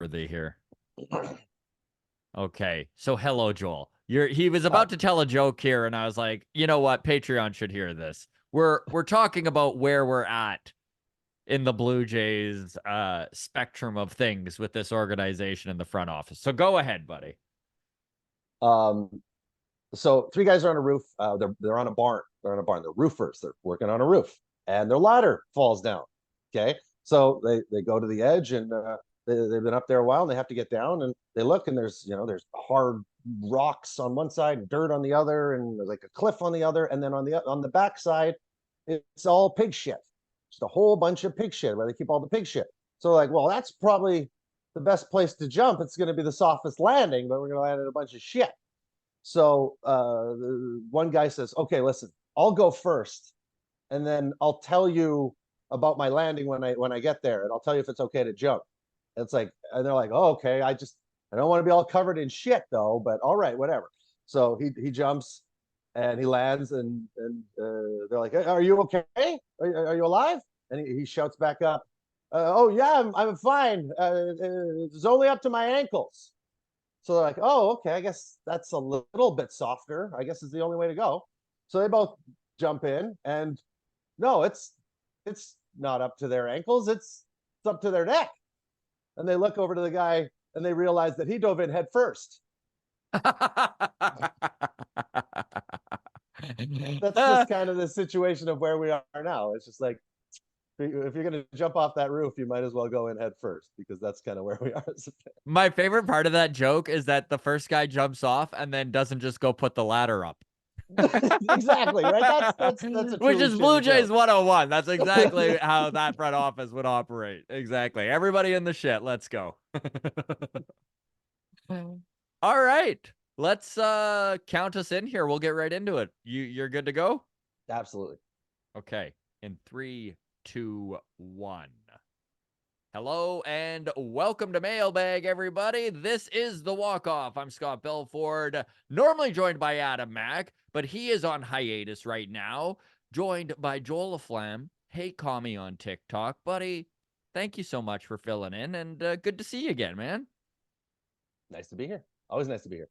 worthy here. Okay, so hello, Joel. He was about to tell a joke here, and I was like, you know what? Patreon should hear this. We're talking about where we're at in the Blue Jays spectrum of things with this organization in the front office. So go ahead, buddy. So three guys are on a roof. They're on a barn. They're on a barn. They're roofers. They're working on a roof, and their ladder falls down. Okay, so they go to the edge, and they've been up there a while, and they have to get down, and they look, and there's hard rocks on one side, dirt on the other, and there's like a cliff on the other, and then on the back side, it's all pig shit. Just a whole bunch of pig shit where they keep all the pig shit. So like, well, that's probably the best place to jump. It's going to be the softest landing, but we're going to land in a bunch of shit. So one guy says, okay, listen, I'll go first, and then I'll tell you about my landing when I get there, and I'll tell you if it's okay to jump. And it's like, and they're like, oh, okay, I don't want to be all covered in shit though, but all right, whatever. So he jumps and he lands, and they're like, are you okay? Are you alive? And he shouts back up, oh yeah, I'm fine. It's only up to my ankles. So they're like, oh, okay, I guess that's a little bit softer. I guess is the only way to go. So they both jump in, and no, it's not up to their ankles. It's up to their neck. And they look over to the guy, and they realize that he dove in head first. That's just kind of the situation of where we are now. It's just like, if you're going to jump off that roof, you might as well go in head first, because that's kind of where we are. My favorite part of that joke is that the first guy jumps off and then doesn't just go put the ladder up. Exactly, right? That's a which is Blue Jays joke. 101. That's exactly how that front office would operate. Exactly. Everybody in the shit. Let's go. All right. Let's count us in here. We'll get right into it. You're good to go? Absolutely. Okay. In 3, 2, 1. Hello and welcome to Mailbag, everybody. This is The Walk-Off. I'm Scott Belford, normally joined by Adam Mack, but he is on hiatus right now, joined by Joel Aflam. Hey, call me on TikTok, buddy. Thank you so much for filling in, and good to see you again, man. Nice to be here. Always nice to be here.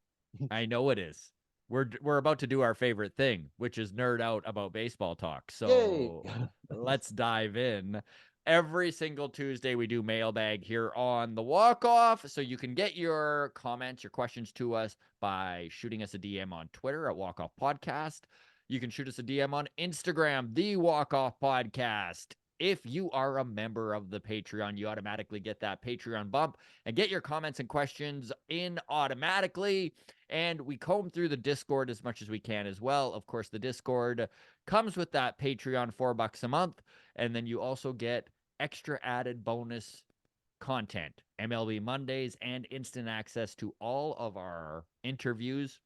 I know it is. We're about to do our favorite thing, which is nerd out about baseball talk. So let's dive in. Every single Tuesday, we do Mailbag here on The Walk-Off. So you can get your comments, your questions to us by shooting us a DM on Twitter at Walk-Off Podcast. You can shoot us a DM on Instagram, The Walk-Off Podcast. If you are a member of the Patreon, you automatically get that Patreon bump and get your comments and questions in automatically. And we comb through the Discord as much as we can as well. Of course, the Discord comes with that Patreon $4 a month. And then you also get extra added bonus content, MLB Mondays, and instant access to all of our interviews.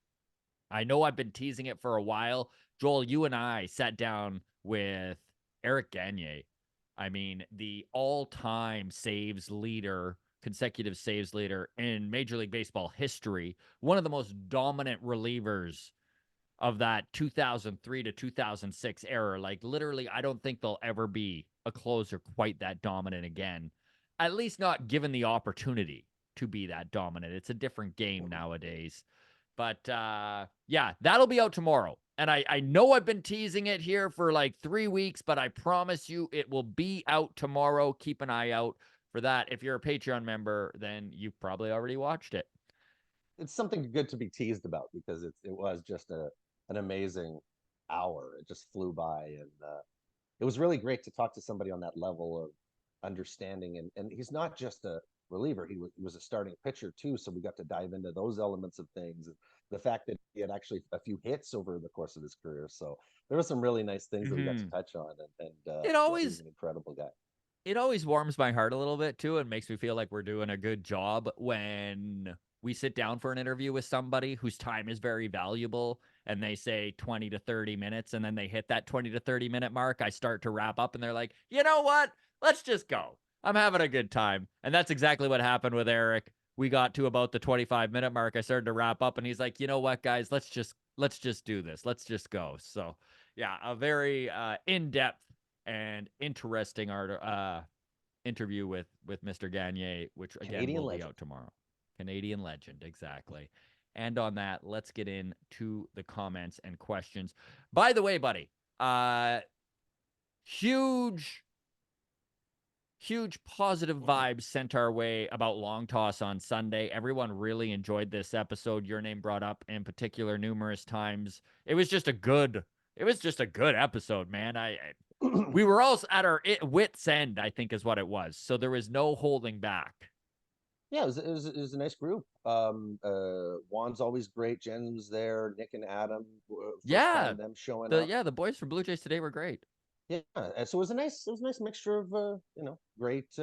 I know I've been teasing it for a while. Joel, you and I sat down with Eric Gagne. I mean, the all-time saves leader, consecutive saves leader in Major League Baseball history. One of the most dominant relievers of that 2003 to 2006 era. Like, literally, I don't think there'll ever be a closer quite that dominant again. At least not given the opportunity to be that dominant. It's a different game nowadays. But, yeah, that'll be out tomorrow. And I know I've been teasing it here for like 3 weeks, but I promise you it will be out tomorrow. Keep an eye out for that. If you're a Patreon member, then you've probably already watched it. It's something good to be teased about, because it was just an amazing hour. It just flew by, and it was really great to talk to somebody on that level of understanding. And he's not just a reliever; he was a starting pitcher too. So we got to dive into those elements of things, and the fact that he had actually a few hits over the course of his career. So there were some really nice things that we got to touch on, and it always he's an incredible guy. It always warms my heart a little bit too, and makes me feel like we're doing a good job when we sit down for an interview with somebody whose time is very valuable, and they say 20 to 30 minutes, and then they hit that 20 to 30 minute mark. I start to wrap up, and they're like, you know what? Let's just go. I'm having a good time. And that's exactly what happened with Eric. We got to about the 25-minute mark. I started to wrap up, and he's like, you know what, guys, let's just do this. Let's just go. So yeah, a very in-depth and interesting interview with Mr. Gagne, which again Canadian will be legend. out tomorrow. Canadian legend, exactly. And on that, let's get into the comments and questions. By the way, buddy, huge positive vibes sent our way about Long Toss on Sunday. Everyone really enjoyed this episode. Your name brought up in particular numerous times. It was just a good episode, man. We were all at our wits' end, I think is what it was. So there was no holding back. Yeah, it was a nice group. Juan's always great. Jen was there. Nick and Adam. First time them showing up. The boys from Blue Jays today were great. Yeah, and so it was a nice mixture of great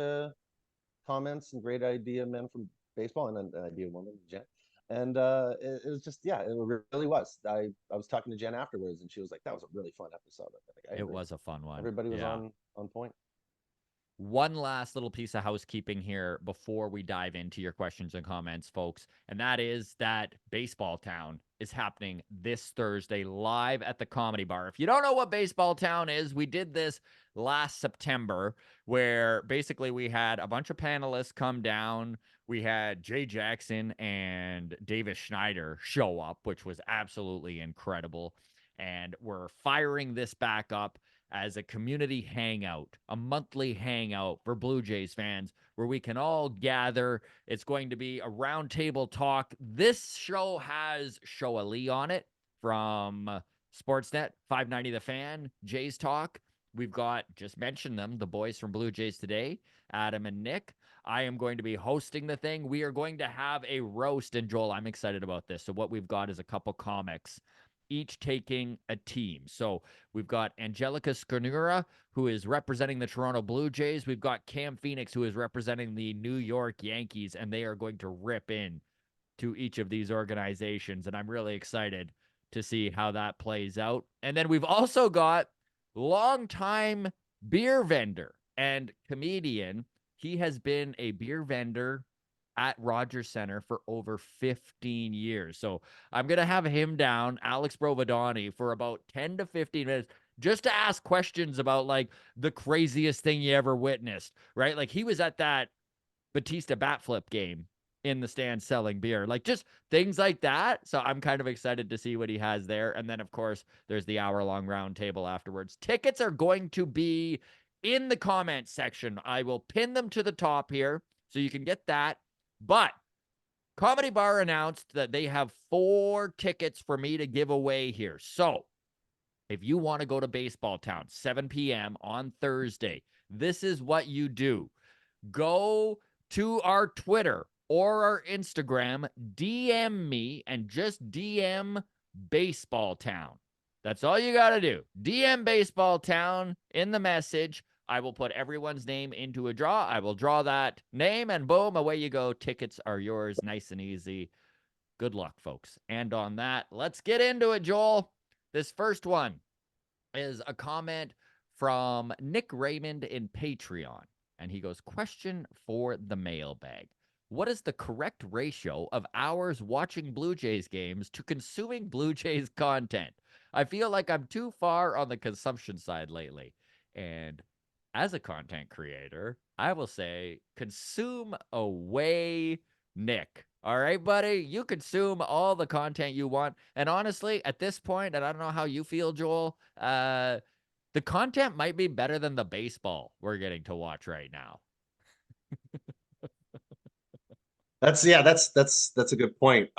comments and great idea men from baseball and an idea woman, Jen. And it was just, yeah, it really was. I was talking to Jen afterwards, and she was like, "That was a really fun episode." It was a fun one. Everybody was on point. One last little piece of housekeeping here before we dive into your questions and comments, folks. And that is that Baseball Town is happening this Thursday live at the Comedy Bar. If you don't know what Baseball Town is, we did this last September where basically we had a bunch of panelists come down. We had Jay Jackson and Davis Schneider show up, which was absolutely incredible. And we're firing this back up as a community hangout, a monthly hangout for Blue Jays fans where we can all gather. It's going to be a roundtable talk. This show has Show Ali on it from Sportsnet, 590 The Fan, Jays Talk. We've got, just mentioned them, the boys from Blue Jays Today, Adam and Nick. I am going to be hosting the thing. We are going to have a roast, and Joel, I'm excited about this. So what we've got is a couple comics, each taking a team. So we've got Angelica Scanura, who is representing the Toronto Blue Jays. We've got Cam Phoenix, who is representing the New York Yankees, and they are going to rip in to each of these organizations. And I'm really excited to see how that plays out. And then we've also got longtime beer vendor and comedian. He has been a beer vendor at Rogers Center for over 15 years. So I'm going to have him down, Alex Provodani, for about 10 to 15 minutes just to ask questions about like the craziest thing you ever witnessed, right? Like he was at that Batista bat flip game in the stand selling beer, like just things like that. So I'm kind of excited to see what he has there. And then, of course, there's the hour-long round table afterwards. Tickets are going to be in the comments section. I will pin them to the top here so you can get that. But Comedy Bar announced that they have 4 tickets for me to give away here. So if you want to go to Baseball Town, 7 p.m. on Thursday, this is what you do. Go to our Twitter or our Instagram, DM me, and just DM Baseball Town. That's all you got to do. DM Baseball Town in the message. I will put everyone's name into a draw. I will draw that name, and boom, away you go. Tickets are yours, nice and easy. Good luck, folks. And on that, let's get into it, Joel. This first one is a comment from Nick Raymond in Patreon. And he goes, question for the mailbag. What is the correct ratio of hours watching Blue Jays games to consuming Blue Jays content? I feel like I'm too far on the consumption side lately. And as a content creator, I will say consume away, Nick. All right, buddy? You consume all the content you want. And honestly, at this point, and I don't know how you feel, Joel, the content might be better than the baseball we're getting to watch right now. That's a good point.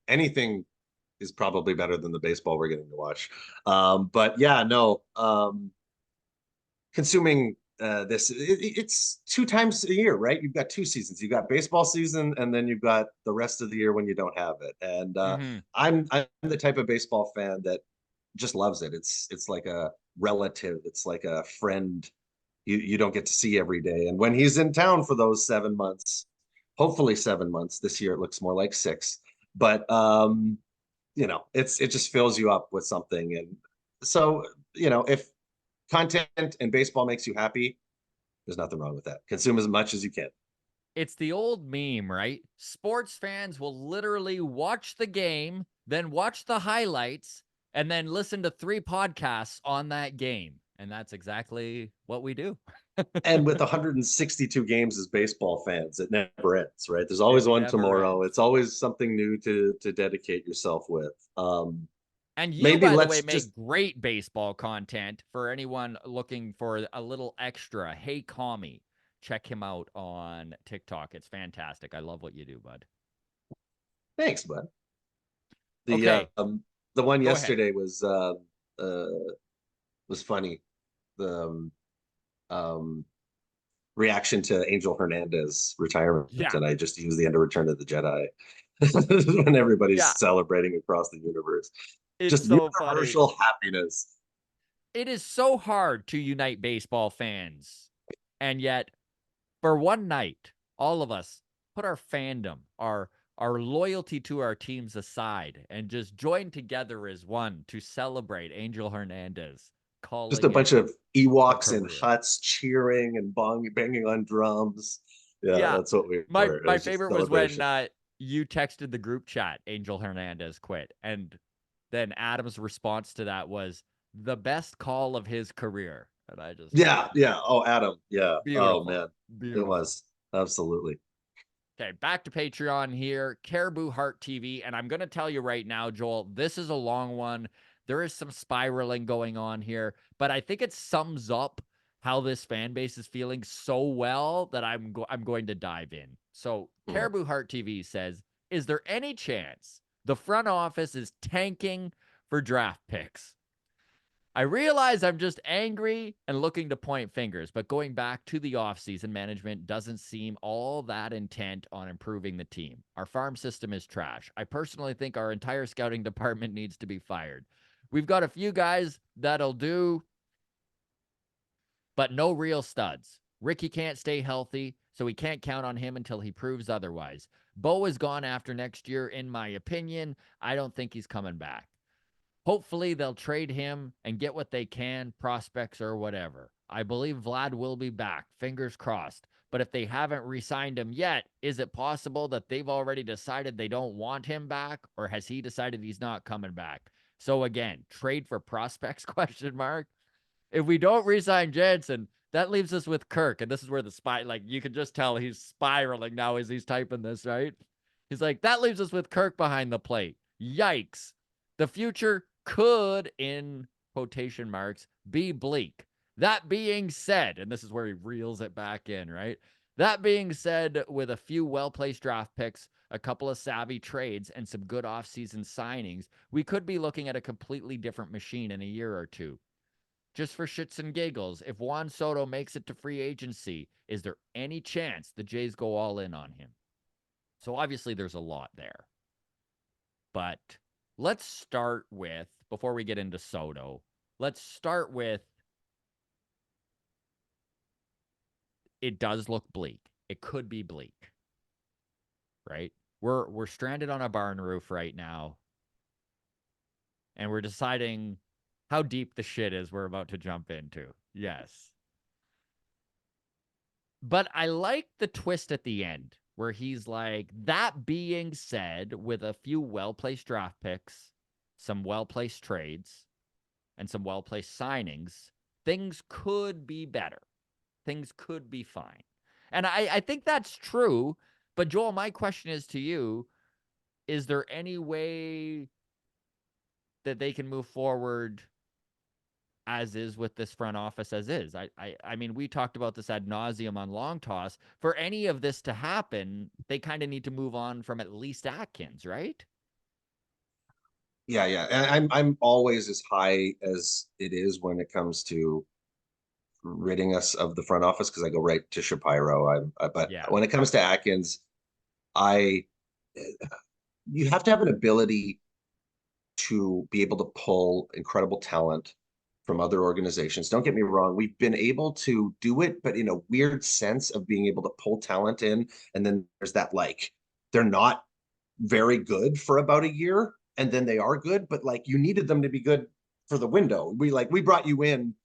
Anything is probably better than the baseball we're getting to watch. But yeah, no. Consuming it's 2 times a year, right? You've got 2 seasons. You've got baseball season, and then you've got the rest of the year when you don't have it. And I'm the type of baseball fan that just loves it. It's like a relative. It's like a friend you don't get to see every day. And when he's in town for those 7 months, hopefully 7 months, this year it looks more like 6. But it just fills you up with something. And so, if content and baseball makes you happy, there's nothing wrong with that. Consume as much as you can. It's the old meme, right? Sports fans will literally watch the game, then watch the highlights, and then listen to 3 podcasts on that game. And that's exactly what we do. And with 162 games as baseball fans, it never ends, right? There's always It one never tomorrow. ends. It's always something new to dedicate yourself with. And you, Maybe by the way, let's make just great baseball content for anyone looking for a little extra. Hey, Kami, check him out on TikTok. It's fantastic. I love what you do, bud. thanks, bud. The Okay, the one go ahead. yesterday was funny. The reaction to Angel Hernandez retirement, Yeah. and I just used the end of Return of the Jedi when everybody's Yeah. celebrating across the universe. It's Just so funny. universal happiness. It is so hard to unite baseball fans. And yet, for one night, all of us put our fandom, our loyalty to our teams aside and just join together as one to celebrate Angel Hernandez Just a calling bunch it of a Ewoks in career. huts cheering and banging on drums. Yeah, Yeah. that's what we My were. It my was just favorite was when celebration. you texted the group chat Angel Hernandez quit, and then Adam's response to that was the best call of his career. And I just Yeah, yeah. Oh, Adam. Yeah. Oh beautiful. man, it Beautiful. was absolutely. Okay, back to Patreon here. Caribou Heart TV. And I'm going to tell you right now, Joel, this is a long one. There is some spiraling going on here, but I think it sums up how this fan base is feeling so well that I'm going to dive in. So, Mhm. Caribou Heart TV says, is there any chance the front office is tanking for draft picks? I realize I'm just angry and looking to point fingers, but going back to the offseason, management doesn't seem all that intent on improving the team. Our farm system is trash. I personally think our entire scouting department needs to be fired. We've got a few guys that'll do, but no real studs. Ricky can't stay healthy, so we can't count on him until he proves otherwise. Bo is gone after next year, in my opinion. I don't think he's coming back. Hopefully, they'll trade him and get what they can, prospects or whatever. I believe Vlad will be back. Fingers crossed. But if they haven't re signed him yet, is it possible that they've already decided they don't want him back? Or has he decided he's not coming back? So again, trade for prospects? Question mark. If we don't re-sign Jansen, that leaves us with Kirk. And this is where the like, you can just tell he's spiraling now as he's typing this, right? He's like, that leaves us with Kirk behind the plate. Yikes. The future could, in quotation marks, be bleak. That being said, and this is where he reels it back in, right? That being said, with a few well-placed draft picks, a couple of savvy trades, and some good offseason signings, we could be looking at a completely different machine in a year or two. Just for shits and giggles, if Juan Soto makes it to free agency, is there any chance the Jays go all in on him? So obviously there's a lot there. But let's start with, before we get into Soto, let's start with it does look bleak. It could be bleak, right? We're stranded on a barn roof right now, and we're deciding how deep the shit is we're about to jump into. Yes. But I like the twist at the end where he's like, that being said, with a few well placed draft picks, some well placed trades, and some well placed signings, things could be better. Things could be fine. And I think that's true. But Joel, my question is to you, is there any way that they can move forward as is with this front office as is? I mean, we talked about this ad nauseum on Long Toss. For any of this to happen, they kind of need to move on from at least Atkins, right? Yeah, yeah. And I'm always as high as it is when it comes to ridding us of the front office because I go right to Shapiro. But Yeah. when it comes to Atkins, I you have to have an ability to be able to pull incredible talent from other organizations. Don't get me wrong, we've been able to do it, but in a weird sense of being able to pull talent in. And then there's that like, they're not very good for about a year, and then they are good, but like you needed them to be good for the window. We brought you in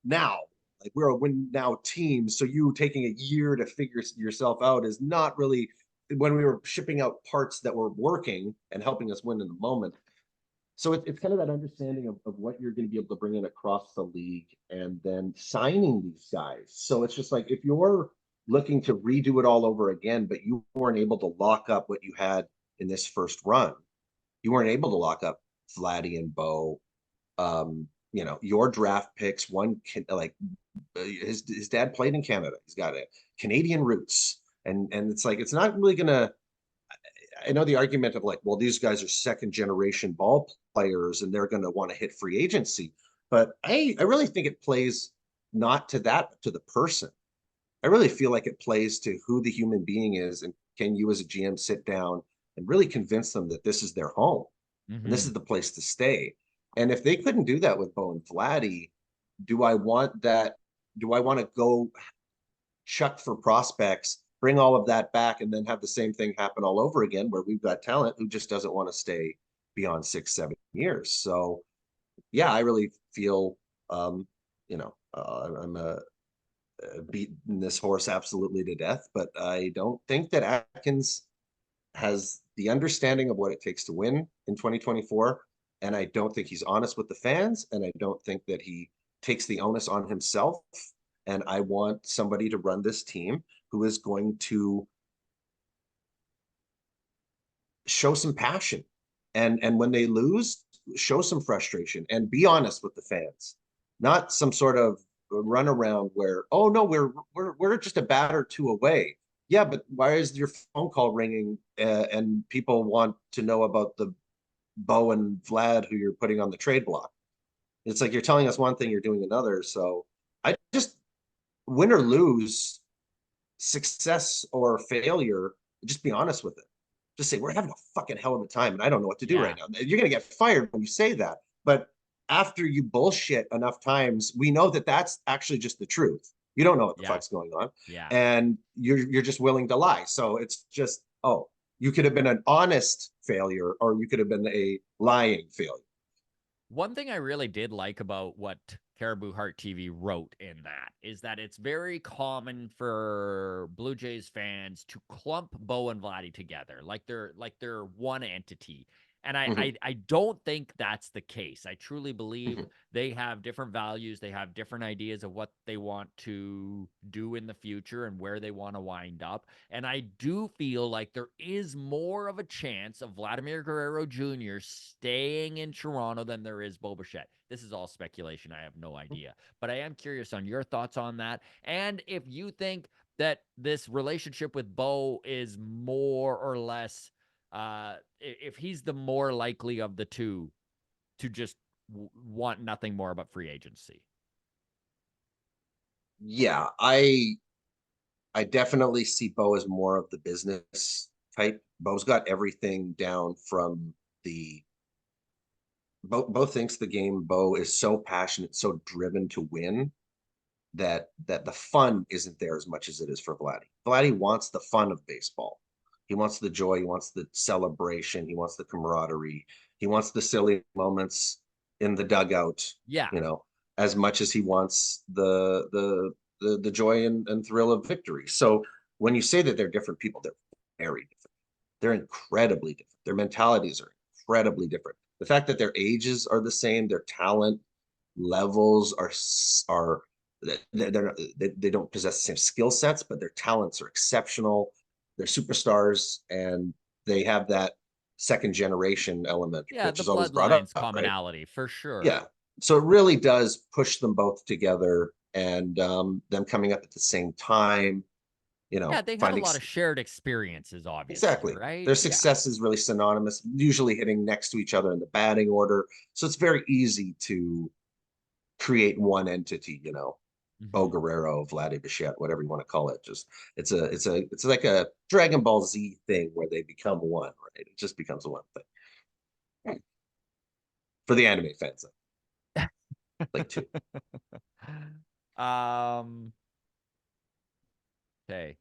now. Like we're a win now team. So you taking a year to figure yourself out is not really when we were shipping out parts that were working and helping us win in the moment. So it's kind of that understanding of what you're going to be able to bring in across the league and then signing these guys. So it's just like if you're looking to redo it all over again, but you weren't able to lock up what you had in this first run, you weren't able to lock up Vladdy and Bo. Your draft picks, one can like his dad played in Canada. He's got a Canadian roots. And it's like it's not really gonna I know the argument of like, well, these guys are second generation ball players and they're going to want to hit free agency. But I really think it plays not to that, but to the person. I really feel like it plays to who the human being is. And can you as a GM sit down and really convince them that this is their home and this Mm-hmm. is the place to stay? And if they couldn't do that with Bo and Vladdy, do I want that? Do I want to go chuck for prospects, bring all of that back, and then have the same thing happen all over again where we've got talent who just doesn't want to stay beyond 6, 7 years. So yeah, I really feel I'm beating this horse absolutely to death, but I don't think that Atkins has the understanding of what it takes to win in 2024. And I don't think he's honest with the fans. And I don't think that he takes the onus on himself. And I want somebody to run this team who is going to show some passion. And when they lose, show some frustration and be honest with the fans. Not some sort of run around where, oh no, we're just a bat or two away. Yeah, but why is your phone call ringing and people want to know about the Bo and Vlad who you're putting on the trade block? It's like you're telling us one thing, you're doing another. So I just win or lose, success or failure, just be honest with it. Just say, we're having a fucking hell of a time and I don't know what to do Yeah. right now. You're going to get fired when you say that. But after you bullshit enough times, we know that that's actually just the truth. You don't know what the Yeah. fuck's going on. Yeah. And you're just willing to lie. So it's just, oh, you could have been an honest failure or you could have been a lying failure. One thing I really did like about what Caribou Heart TV wrote in that is that it's very common for Blue Jays fans to clump Bo and Vladdy together, like they're one entity. And I, Mhm, I I don't think that's the case. I truly believe mhm. they have different values, they have different ideas of what they want to do in the future and where they want to wind up. And I do feel like there is more of a chance of Vladimir Guerrero Jr. staying in Toronto than there is Bo Bichette. This is all speculation. I have no idea. But I am curious on your thoughts on that. And if you think that this relationship with Bo is more or less, if he's the more likely of the two to just want nothing more but free agency. Yeah, I definitely see Bo as more of the business type. Bo's got everything down from the Bo thinks the game. Bo is so passionate, so driven to win that the fun isn't there as much as it is for Vladdy. Vladdy wants the fun of baseball. He wants the joy, he wants the celebration, he wants the camaraderie, he wants the silly moments in the dugout, Yeah. you know, as much as he wants the joy and thrill of victory. So when you say that they're different people, they're very different. They're incredibly different. Their mentalities are incredibly different. The fact that their ages are the same, their talent levels are they don't possess the same skill sets, but their talents are exceptional. They're superstars, and they have that second generation element, Yeah, which the is always brought up, bloodlines right? commonality for sure. Yeah. So it really does push them both together, and them coming up at the same time. Yeah, they have a Finding lot of shared experiences, obviously, exactly their right? Yeah. success is really synonymous, usually hitting next to each other in the batting order. So it's very easy to create one entity. Bo Hmm. Guerrero, Vladdy Bichette, whatever you want to call it. Just it's like a Dragon Ball Z thing where they become one, right? It just becomes one thing for the anime fans, like two. um, okay.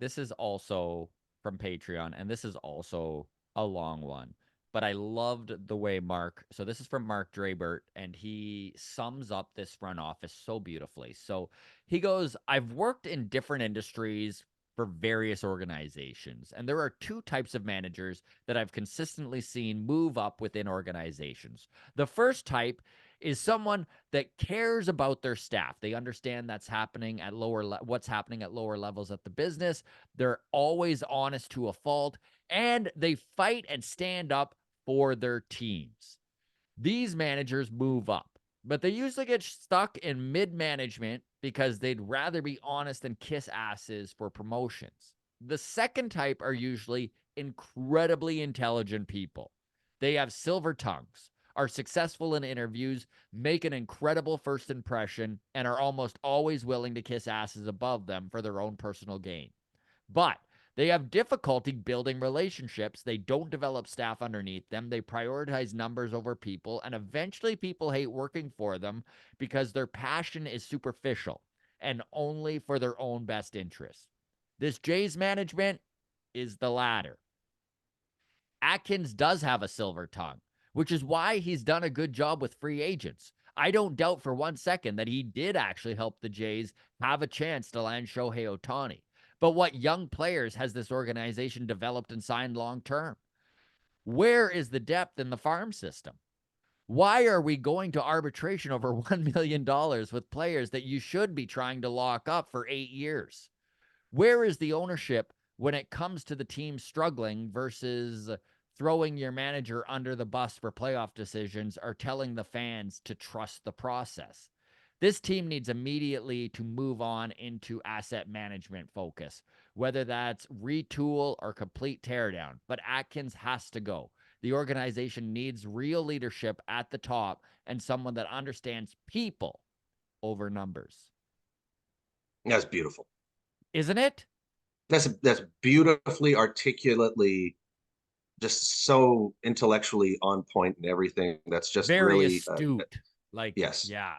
This is also from Patreon, and this is also a long one. But I loved the way so this is from Mark Drabert, and he sums up this front office so beautifully. So he goes, I've worked in different industries for various organizations. And there are two types of managers that I've consistently seen move up within organizations. The first type is someone that cares about their staff. They understand that's happening at what's happening at lower levels at the business. They're always honest to a fault, and they fight and stand up for their teams. These managers move up, but they usually get stuck in mid-management because they'd rather be honest and kiss asses for promotions. The second type are usually incredibly intelligent people. They have silver tongues, are successful in interviews, make an incredible first impression, and are almost always willing to kiss asses above them for their own personal gain. But they have difficulty building relationships. They don't develop staff underneath them. They prioritize numbers over people. And eventually people hate working for them because their passion is superficial and only for their own best interest. This Jays management is the latter. Atkins does have a silver tongue, which is why he's done a good job with free agents. I don't doubt for 1 second that he did actually help the Jays have a chance to land Shohei Ohtani. But what young players has this organization developed and signed long term? Where is the depth in the farm system? Why are we going to arbitration over $1 million with players that you should be trying to lock up for 8 years? Where is the ownership when it comes to the team struggling versus throwing your manager under the bus for playoff decisions or telling the fans to trust the process? This team needs immediately to move on into asset management focus, whether that's retool or complete teardown. But Atkins has to go. The organization needs real leadership at the top and someone that understands people over numbers. That's beautiful. Isn't it? That's beautifully articulately, just so intellectually on point and everything. That's just very really astute. Yes. Yeah.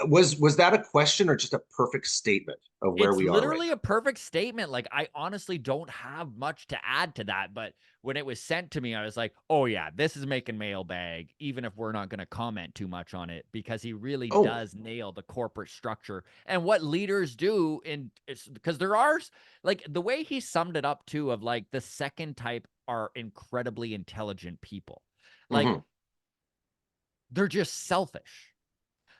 Was that a question or just a perfect statement of where It's we are right literally now? a perfect statement. I honestly don't have much to add to that, but when it was sent to me, I was like, oh yeah, this is making mailbag, even if we're not going to comment too much on it, because he really Oh, does nail the corporate structure and what leaders do because there are the way he summed it up too of the second type are incredibly intelligent people. mhm. They're just selfish.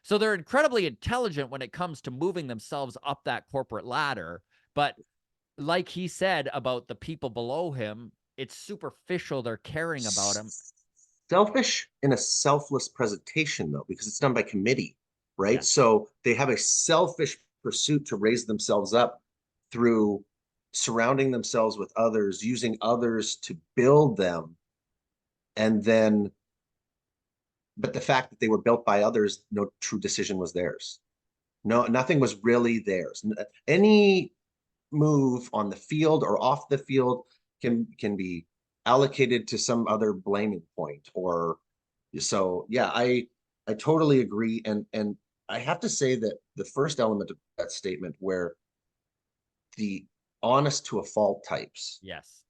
So they're incredibly intelligent when it comes to moving themselves up that corporate ladder. But like he said about the people below him, it's superficial. They're caring about him. Selfish in a selfless presentation, though, because it's done by committee, right? Yes. So they have a selfish pursuit to raise themselves up through surrounding themselves with others, using others to build them. And then, but the fact that they were built by others, no true decision was theirs. No, nothing was really theirs. Any move on the field or off the field can be allocated to some other blaming point. Or so yeah, I totally agree. And I have to say that the first element of that statement, where the honest to a fault types Yes.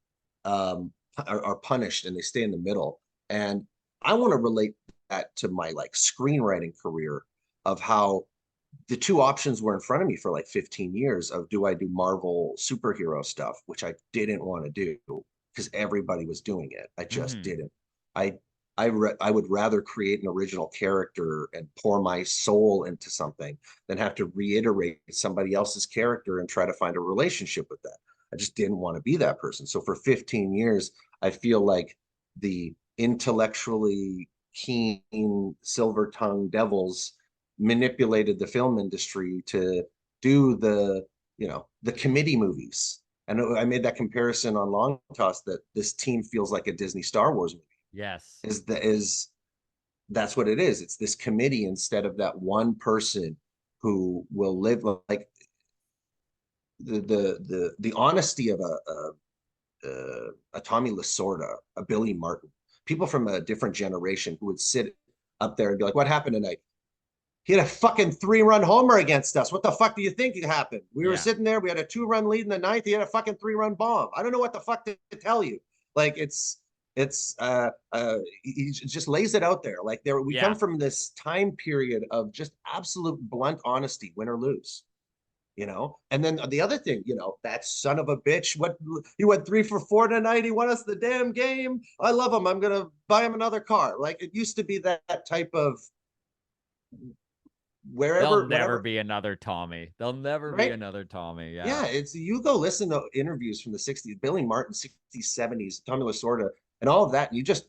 are punished and they stay in the middle. And I want to relate that to my screenwriting career, of how the two options were in front of me for 15 years of, do I do Marvel superhero stuff, which I didn't want to do because everybody was doing it. I just didn't. I I would rather create an original character and pour my soul into something than have to reiterate somebody else's character and try to find a relationship with that. I just didn't want to be that person. So for 15 years, I feel like the intellectually keen silver tongued devils manipulated the film industry to do the committee movies. And I made that comparison on Long Toss, that this team feels like a Disney Star Wars movie. Yes. That's what it is. It's this committee instead of that one person who will live like the honesty of a Tommy Lasorda, a Billy Martin, people from a different generation who would sit up there and be like, "What happened tonight? He had a fucking 3-run homer against us. What the fuck do you think happened? We were sitting there. We had a 2-run lead in the ninth. He had a fucking 3-run bomb. I don't know what the fuck to tell you. Like he just lays it out there. Like we come from this time period of just absolute blunt honesty, win or lose. And then the other thing, that son of a bitch, he went 3 for 4 tonight. He won us the damn game. I love him. I'm gonna buy him another car. Like it used to be that type of There'll wherever, never whatever, be another Tommy. There'll never be right? another Tommy. Yeah. Yeah, it's you go listen to interviews from the 60s, Billy Martin, 60s, 70s, Tommy Lasorda, and all of that. And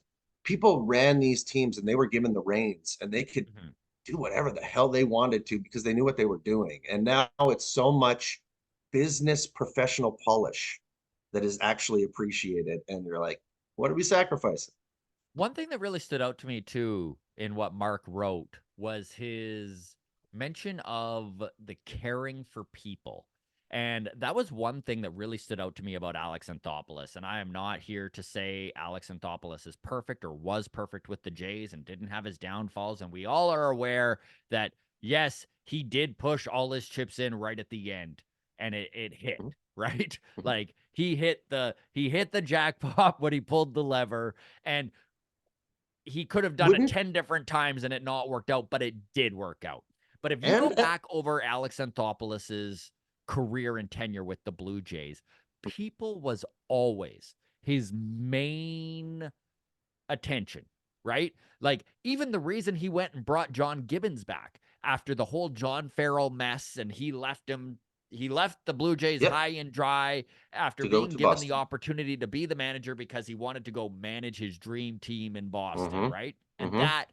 people ran these teams and they were given the reins and they could Mhm. do whatever the hell they wanted to because they knew what they were doing. And now it's so much business professional polish that is actually appreciated. And you're like, what are we sacrificing? One thing that really stood out to me too in what Mark wrote was his mention of the caring for people. And that was one thing that really stood out to me about Alex Anthopoulos. And I am not here to say Alex Anthopoulos is perfect or was perfect with the Jays and didn't have his downfalls. And we all are aware that, yes, he did push all his chips in right at the end and it hit, Mhm. right? Mhm. Like he hit the jackpot when he pulled the lever. And he could have done it Wouldn't 10 different times and it not worked out, but it did work out. But if you go and back over Alex Anthopoulos's career and tenure with the Blue Jays, people was always his main attention, right? Like even the reason he went and brought John Gibbons back after the whole John Farrell mess and he left the Blue Jays yep, high and dry after to go being to given the Boston. opportunity to be the manager because he wanted to go manage his dream team in Boston, Mm-hmm. right? And Mm-hmm. that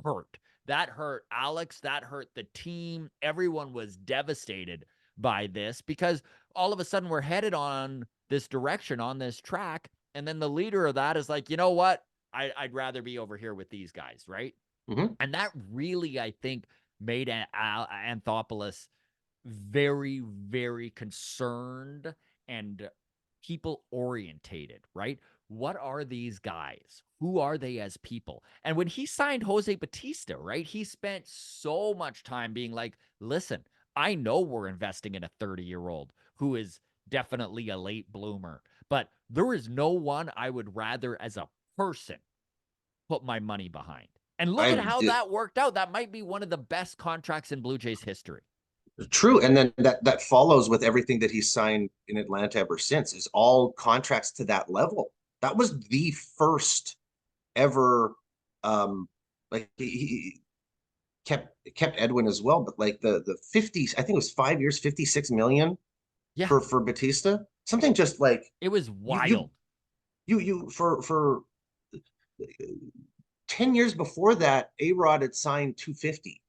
hurt. That hurt Alex, that hurt the team. Everyone was devastated by this because all of a sudden we're headed on this direction, on this track. And then the leader of that is like, you know what? I'd rather be over here with these guys, right? Mm-hmm. And that really, I think, made Anthopoulos very, very concerned and people orientated, right? What are these guys? Who are they as people? And when he signed Jose Batista, right, he spent so much time being like, listen, I know we're investing in a 30-year-old who is definitely a late bloomer, but there is no one I would rather as a person put my money behind. And look at I how did. that worked out. That might be one of the best contracts in Blue Jays history. True, and then that follows with everything that he's signed in Atlanta ever since is all contracts to that level. That was the first ever, like he kept Edwin as well, but like the 50s, I think it was 5 years, 56 million Yeah, for Batista. Something just like it was you you wild. you for 10 years before that, A-Rod had signed 250.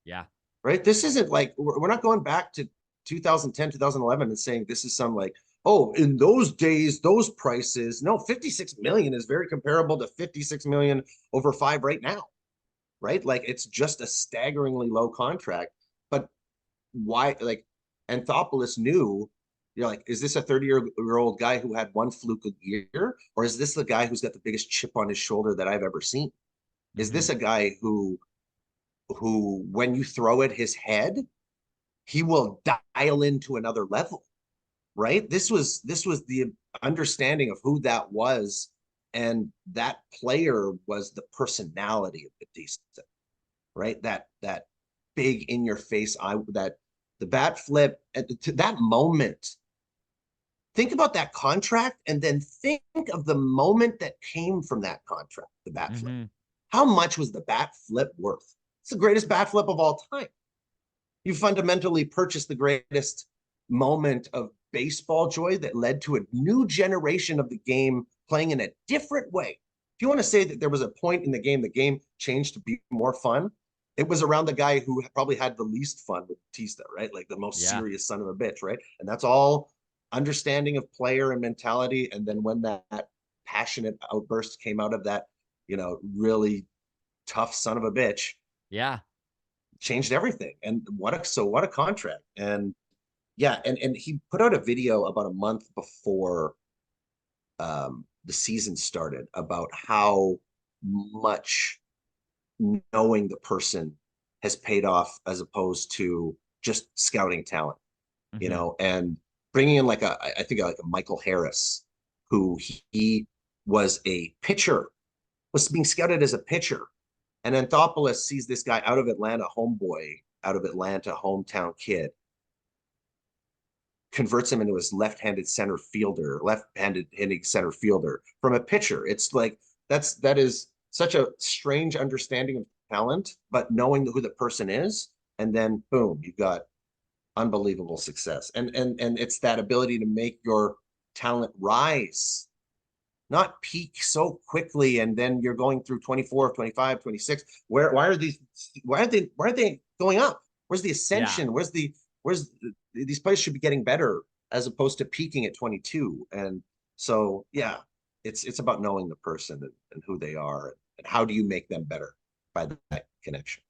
Yeah. Right? This isn't like we're not going back to 2010, 2011 and saying this is some like, oh, in those days, those prices. No, 56 million is very comparable to 56 million over 5 right now. Right? Like it's just a staggeringly low contract. But why like Anthopoulos knew, like, is this a 30-year-old guy who had one fluke a year? Or is this the guy who's got the biggest chip on his shoulder that I've ever seen? Is Mm-hmm. this a guy who when you throw at his head, he will dial into another level, right? This was the understanding of who that was, and that player was the personality of Batista, right? That big in your face eye, that the bat flip at to that moment. Think about that contract, and then think of the moment that came from that contract, the bat flip. Mm-hmm. How much was the bat flip worth? It's the greatest bat flip of all time. You fundamentally purchased the greatest moment of baseball joy that led to a new generation of the game playing in a different way. If you want to say that there was a point in the game changed to be more fun, it was around the guy who probably had the least fun with Batista, right? Like the most Yeah. serious son of a bitch, right? And that's all understanding of player and mentality. And then when that passionate outburst came out of that, really tough son of a bitch, Yeah. changed everything. And what a contract. And yeah, and he put out a video about a month before the season started about how much knowing the person has paid off as opposed to just scouting talent, Mm-hmm. and bringing in like I think like a Michael Harris, who he was a pitcher, was being scouted as a pitcher. And Anthopoulos sees this guy out of Atlanta, homeboy, out of Atlanta, hometown kid, converts him into his left-handed center fielder, left-handed hitting center fielder from a pitcher. It's like that is such a strange understanding of talent, but knowing who the person is, and then boom, you got unbelievable success. And it's that ability to make your talent rise, not peak so quickly, and then you're going through 24, 25, 26. Why are they going up? Where's the ascension? Yeah. These players should be getting better as opposed to peaking at 22. And so yeah, it's about knowing the person and who they are, and how do you make them better by that connection.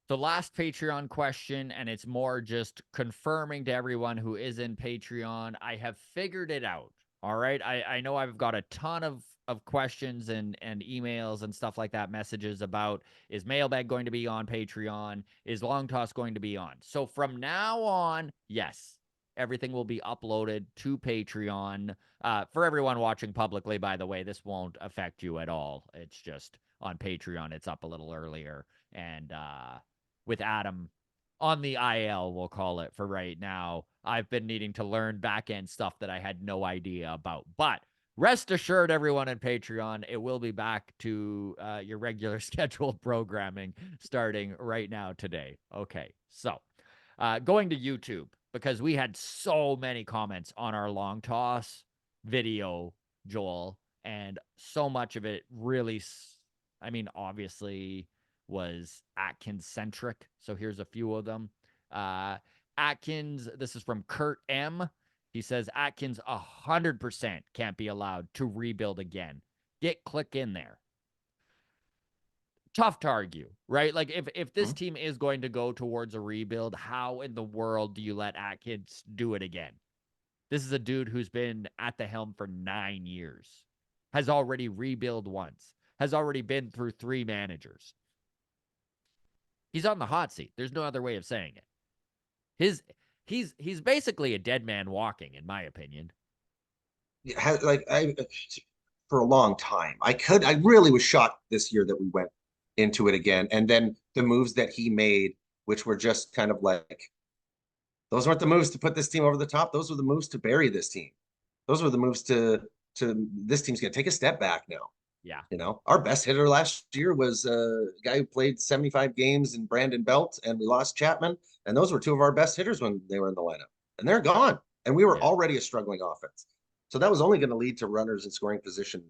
The last Patreon question, and it's more just confirming to everyone who is in Patreon, I have figured it out. All right. I know I've got a ton of questions and emails and stuff like that, messages about, is Mailbag going to be on Patreon? Is Long Toss going to be on? So from now on, yes, everything will be uploaded to Patreon. For everyone watching publicly, by the way, this won't affect you at all. It's just on Patreon, it's up a little earlier. And with Adam on the IL, we'll call it for right now, I've been needing to learn back-end stuff that I had no idea about. But rest assured, everyone in Patreon, it will be back to your regular scheduled programming starting right now today. Okay, so going to YouTube, because we had so many comments on our long toss video, Joel, and so much of it really, I mean, obviously was Atkins centric. So here's a few of them. Atkins, this is from Kurt M. He says Atkins 100% can't be allowed to rebuild again. Get Click in there. Tough to argue, right? Like if this team is going to go towards a rebuild, how in the world do you let Atkins do it again? This is a dude who's been at the helm for 9 years, has already rebuilt once, has already been through 3 managers. He's on the hot seat. There's no other way of saying it. He's basically a dead man walking, in my opinion. Like for a long time, I really was shocked this year that we went into it again, and then the moves that he made, which were just kind of like, those weren't the moves to put this team over the top. Those were the moves to bury this team. Those were the moves to this team's going to take a step back now. Yeah. You know, our best hitter last year was a guy who played 75 games in Brandon Belt, and we lost Chapman. And those were 2 of our best hitters when they were in the lineup. And they're gone. And we were already a struggling offense. So that was only going to lead to runners in scoring position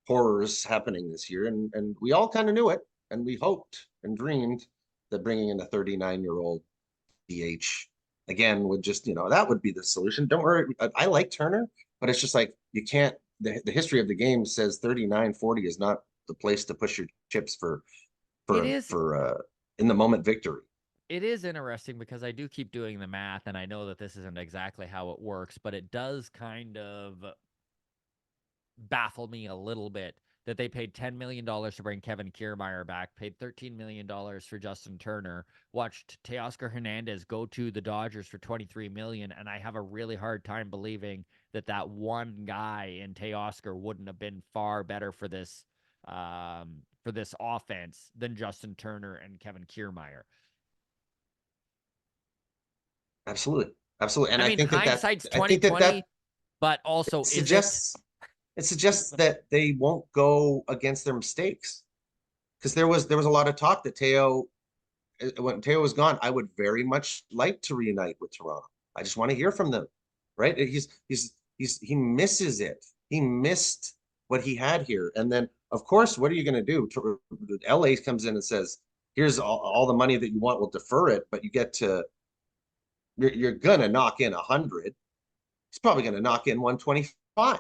horrors happening this year. And we all kind of knew it. And we hoped and dreamed that bringing in a 39-year-old DH again would just, that would be the solution. Don't worry. I like Turner, but it's just like, you can't. The history of the game says 39, 40 is not the place to push your chips for in the moment victory. It is interesting because I do keep doing the math, and I know that this isn't exactly how it works, but it does kind of baffle me a little bit that they paid $10 million to bring Kevin Kiermaier back, paid $13 million for Justin Turner, watched Teoscar Hernandez go to the Dodgers for $23 million, and I have a really hard time believing that one guy in Teoscar wouldn't have been far better for this offense than Justin Turner and Kevin Kiermaier. Absolutely. And I mean, think hindsight's I think 2020, but also it suggests that they won't go against their mistakes, because there was a lot of talk that when Teo was gone, I would very much like to reunite with Toronto. I just want to hear from them, right? He misses it. He missed what he had here, and then of course, what are you going to do? LA comes in and says, "Here's all the money that you want. We'll defer it, but you get to." You're gonna knock in 100. He's probably gonna knock in 125.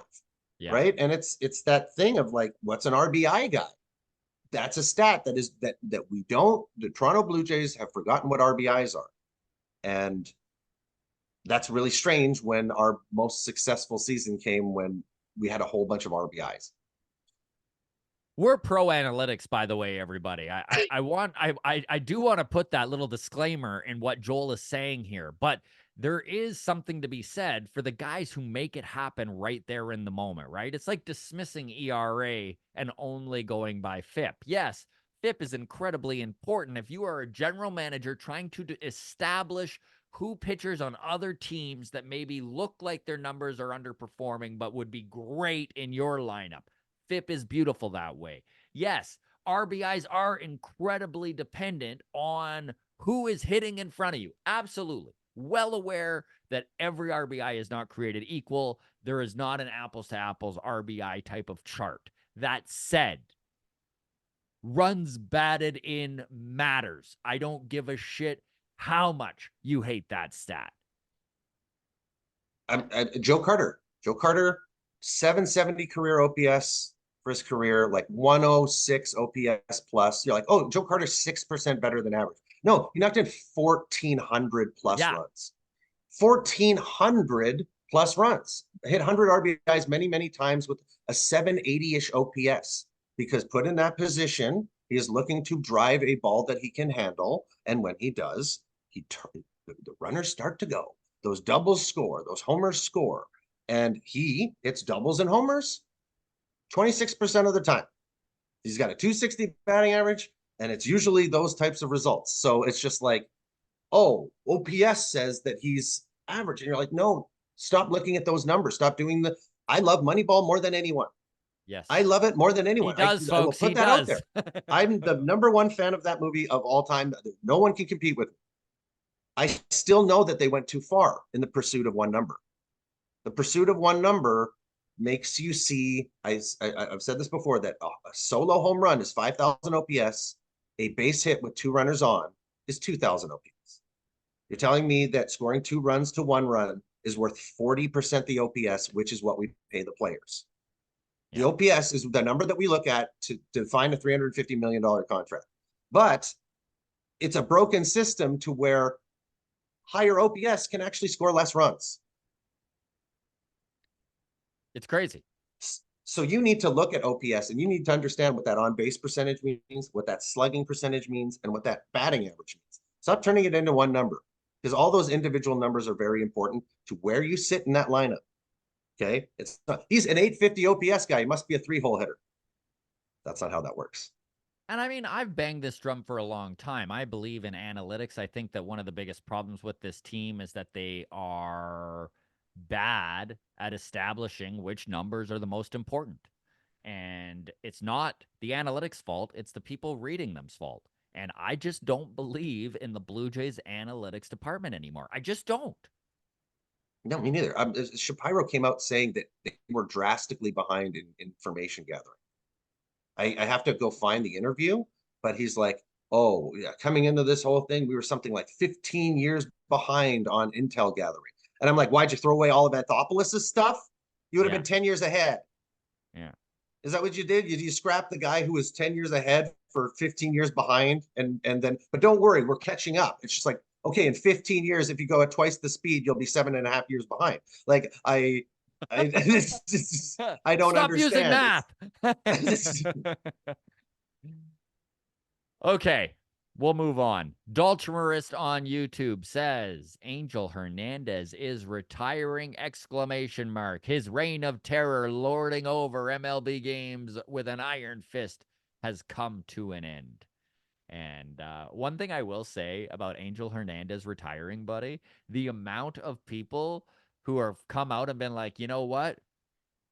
Yeah. Right. And it's that thing of like, what's an RBI guy? That's a stat that the Toronto Blue Jays have forgotten what RBIs are. And that's really strange when our most successful season came when we had a whole bunch of RBIs. We're pro analytics, by the way, everybody. I do want to put that little disclaimer in what Joel is saying here, but there is something to be said for the guys who make it happen right there in the moment, right? It's like dismissing ERA and only going by FIP. Yes, FIP is incredibly important if you are a general manager trying to establish who pitchers on other teams that maybe look like their numbers are underperforming, but would be great in your lineup. FIP is beautiful that way. Yes, RBIs are incredibly dependent on who is hitting in front of you. Absolutely. Well aware that every RBI is not created equal. There is not an apples to apples RBI type of chart. That said, runs batted in matters. I don't give a shit how much you hate that stat. Joe Carter, 770 career OPS for his career, like 106 OPS plus. You're like, oh, Joe Carter's 6% better than average. No, he knocked in 1,400 plus runs. 1,400 plus runs. Hit 100 RBIs many times with a 780-ish OPS, because put in that position, he is looking to drive a ball that he can handle. And when he does, the runners start to go. Those doubles score, those homers score. And he hits doubles and homers 26% of the time. He's got a 260 batting average, and it's usually those types of results. So it's just like, oh, OPS says that he's average. And you're like, no, stop looking at those numbers. Stop doing I love Moneyball more than anyone. Yes. I love it more than anyone. He does, folks. I will put that out there. I'm the #1 fan of that movie of all time. No one can compete with me. I still know that they went too far in the pursuit of one number. The pursuit of one number makes you see, I've said this before, that a solo home run is 5,000 OPS. A base hit with 2 runners on is 2,000 OPS. You're telling me that scoring 2 runs to 1 run is worth 40% the OPS, which is what we pay the players. The OPS is the number that we look at to define a $350 million contract. But it's a broken system to where higher OPS can actually score less runs. It's crazy. So you need to look at OPS, and you need to understand what that on-base percentage means, what that slugging percentage means, and what that batting average means. Stop turning it into one number, because all those individual numbers are very important to where you sit in that lineup. Okay, he's an 850 OPS guy. He must be a 3-hole hitter. That's not how that works. And I mean, I've banged this drum for a long time. I believe in analytics. I think that one of the biggest problems with this team is that they are bad at establishing which numbers are the most important. And it's not the analytics' fault. It's the people reading them's fault. And I just don't believe in the Blue Jays analytics department anymore. I just don't. No, me neither. Shapiro came out saying that they were drastically behind in information gathering. I have to go find the interview, but he's like, oh, yeah, coming into this whole thing, we were something like 15 years behind on intel gathering. And I'm like, why'd you throw away all of Anthopoulos' stuff? You would have been 10 years ahead. Yeah. Is that what you did? You scrapped the guy who was 10 years ahead for 15 years behind, and then, but don't worry, we're catching up. It's just like, okay, in 15 years, if you go at twice the speed, you'll be 7.5 years behind. Like I don't Stop understand. Using math. Okay, we'll move on. Daltmerist on YouTube says Angel Hernandez is retiring! ! His reign of terror lording over MLB games with an iron fist has come to an end. And one thing I will say about Angel Hernandez retiring, buddy, the amount of people who have come out and been like, you know what?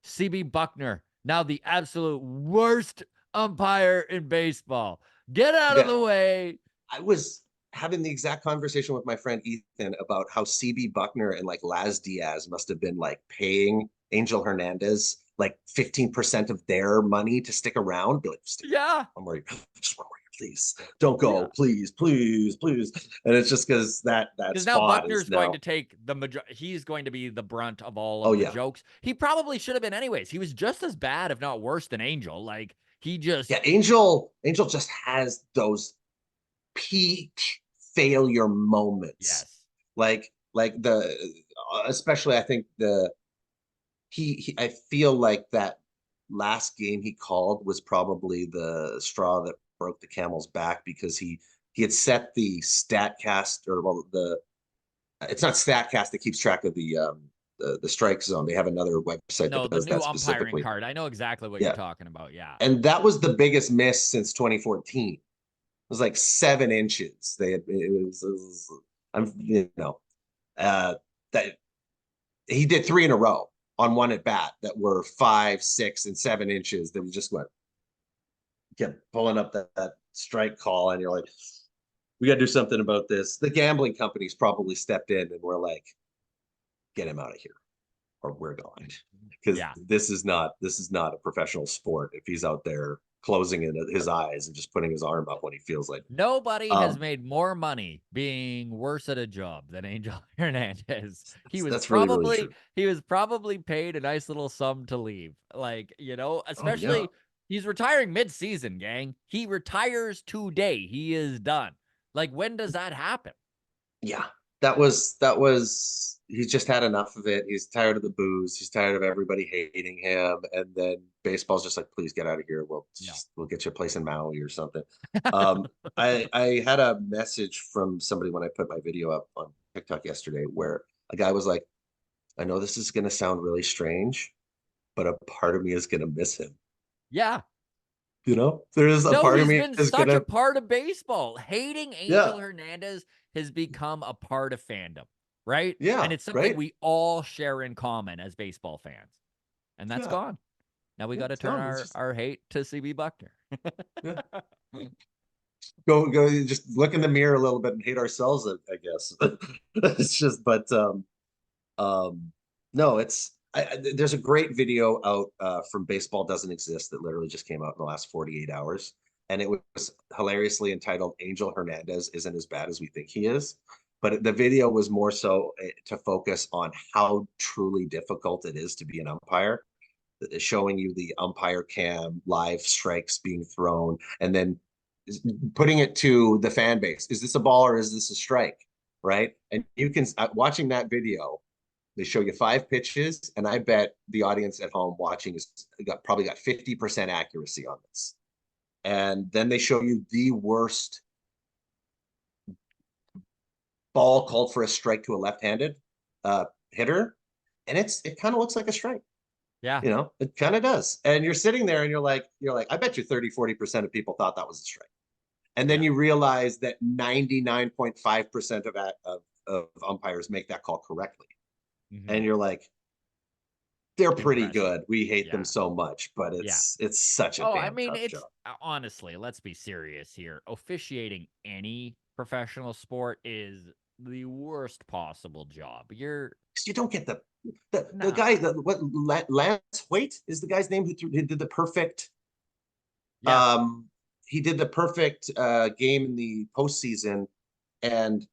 CB Buckner, now the absolute worst umpire in baseball. Get out of the way. I was having the exact conversation with my friend Ethan about how CB Buckner and like Laz Diaz must have been like paying Angel Hernandez like 15% of their money to stick around. Be like, one more year, just one more year, please. Don't go, please. And it's just because that now Buckner's going to take he's going to be the brunt of all of the jokes. He probably should have been anyways. He was just as bad, if not worse, than Angel. Like he just Angel just has those peak failure moments. Yes. Like especially I think I feel like that last game he called was probably the straw that broke the camel's back, because he had set the StatCast, or it's not StatCast that keeps track of the strike zone. They have another website that does that specifically. Umpiring card. I know exactly what you're talking about. Yeah. And that was the biggest miss since 2014. It was like 7 inches. It was That he did 3 in a row on one at bat that were 5, 6, and 7 inches that he just kept pulling up that strike call, and you're like, we got to do something about this. The gambling companies probably stepped in and were like, get him out of here, or we're going, because Yeah. this is not a professional sport if he's out there closing in his eyes and just putting his arm up when he feels like. Nobody has made more money being worse at a job than Angel Hernandez. That's really, really true. He was probably paid a nice little sum to leave. Like, especially Yeah. he's retiring mid-season, gang. He retires today. He is done. Like, when does that happen? Yeah. That was he's just had enough of it. He's tired of the booze. He's tired of everybody hating him. And then baseball's just like, please get out of here. We'll get you a place in Maui or something. Um, I had a message from somebody when I put my video up on TikTok yesterday where a guy was like, I know this is gonna sound really strange, but a part of me is gonna miss him. Yeah. There is a No, part of he's me been is such a gonna. part of baseball. Hating Angel Hernandez has become a part of fandom, right? And Yeah, it's something right. we all share in common as baseball fans. And that's Yeah, gone. Now we got to it's turn gone. It's just our hate to CB Buckner. yeah. Go just look in the mirror a little bit and hate ourselves, I guess. It's just, but um no, there's a great video out from Baseball Doesn't Exist that literally just came out in the last 48 hours, and it was hilariously entitled Angel Hernandez Isn't As Bad As We Think He Is. But the video was more so to focus on how truly difficult it is to be an umpire, showing you the umpire cam live strikes being thrown, and then putting it to the fan base. Is this a ball or is this a strike? Right. And you can, watching that video, they show you 5 pitches, and I bet the audience at home watching is probably got 50% accuracy on this. And then they show you the worst ball called for a strike to a left-handed hitter, and it kind of looks like a strike. Yeah. It kind of does. And you're sitting there and you're like, I bet you 30-40% of people thought that was a strike. And then you realize that 99.5% of umpires make that call correctly. Mm-hmm. And you're like, they're pretty good. We hate them so much, but it's such a damn tough job. Honestly, let's be serious here. Officiating any professional sport is the worst possible job. You don't get the guy, Lance Hoyt is the guy's name who did the perfect. Yeah. He did the perfect game in the postseason, and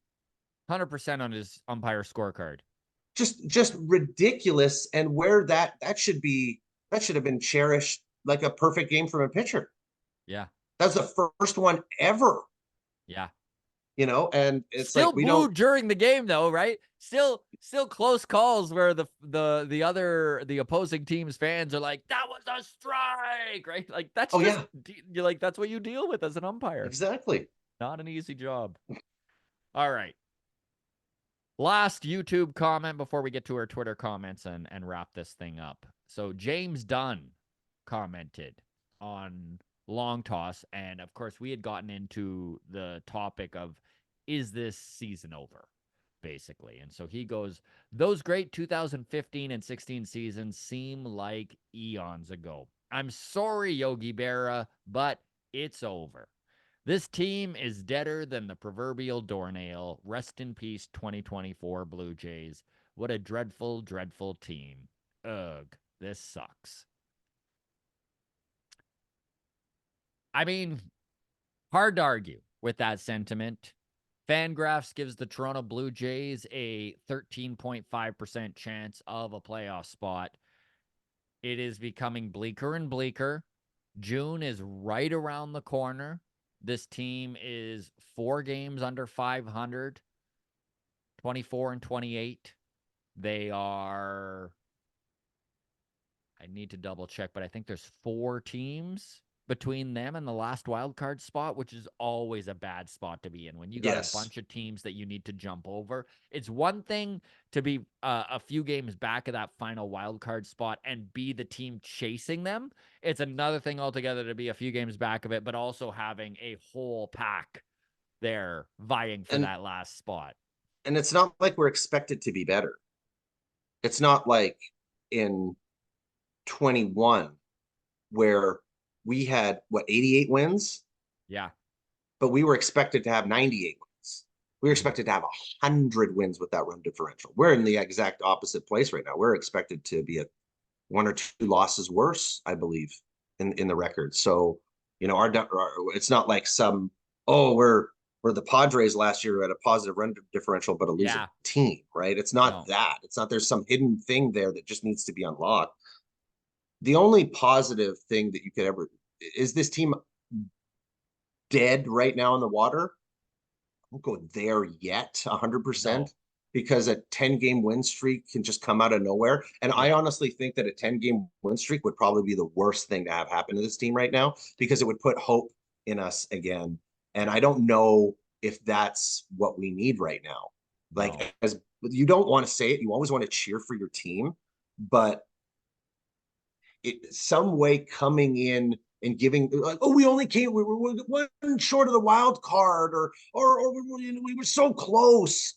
100% on his umpire scorecard. Just ridiculous, and where that should have been cherished like a perfect game from a pitcher. Yeah, that was the first one ever. Yeah, and it's still like we booed don't during the game though, right? Still close calls where the opposing team's fans are like, that was a strike, right? Like that's you're like, that's what you deal with as an umpire. Exactly. Not an easy job. All right. Last YouTube comment before we get to our Twitter comments and wrap this thing up. So James Dunn commented on Long Toss, and of course we had gotten into the topic of, is this season over, basically. And so he goes, those great 2015 and 16 seasons seem like eons ago. I'm sorry, Yogi Berra, but it's over. This team is deader than the proverbial doornail. Rest in peace, 2024 Blue Jays. What a dreadful, dreadful team. Ugh, this sucks. I mean, hard to argue with that sentiment. Fangraphs gives the Toronto Blue Jays a 13.5% chance of a playoff spot. It is becoming bleaker and bleaker. June is right around the corner. This team is 4 games under 500, 24 and 28. They are, I need to double check, but I think there's 4 teams between them and the last wild card spot, which is always a bad spot to be in. When you got a bunch of teams that you need to jump over, it's one thing to be a few games back of that final wild card spot and be the team chasing them. It's another thing altogether to be a few games back of it, but also having a whole pack there vying for that last spot. And it's not like we're expected to be better. It's not like in 21 where we had what 88 wins, Yeah. but we were expected to have 98 wins. We were expected to have 100 wins with that run differential. We're in the exact opposite place right now. We're expected to be at 1 or 2 losses worse, I believe, in the record. So, it's not like we're the Padres last year who had a positive run differential, but a losing Yeah. team, right? It's not No. that. It's not there's some hidden thing there that just needs to be unlocked. The only positive thing that you could ever is this team dead right now in the water. I won't go there yet, No. 100%, because a 10-game win streak can just come out of nowhere. And I Yeah. honestly think that a 10-game win streak would probably be the worst thing to have happen to this team right now because it would put hope in us again. And I don't know if that's what we need right now. No. Like, as you don't want to say it, you always want to cheer for your team, but some way coming in and giving like, oh, we only came, we were one short of the wild card, or we were so close.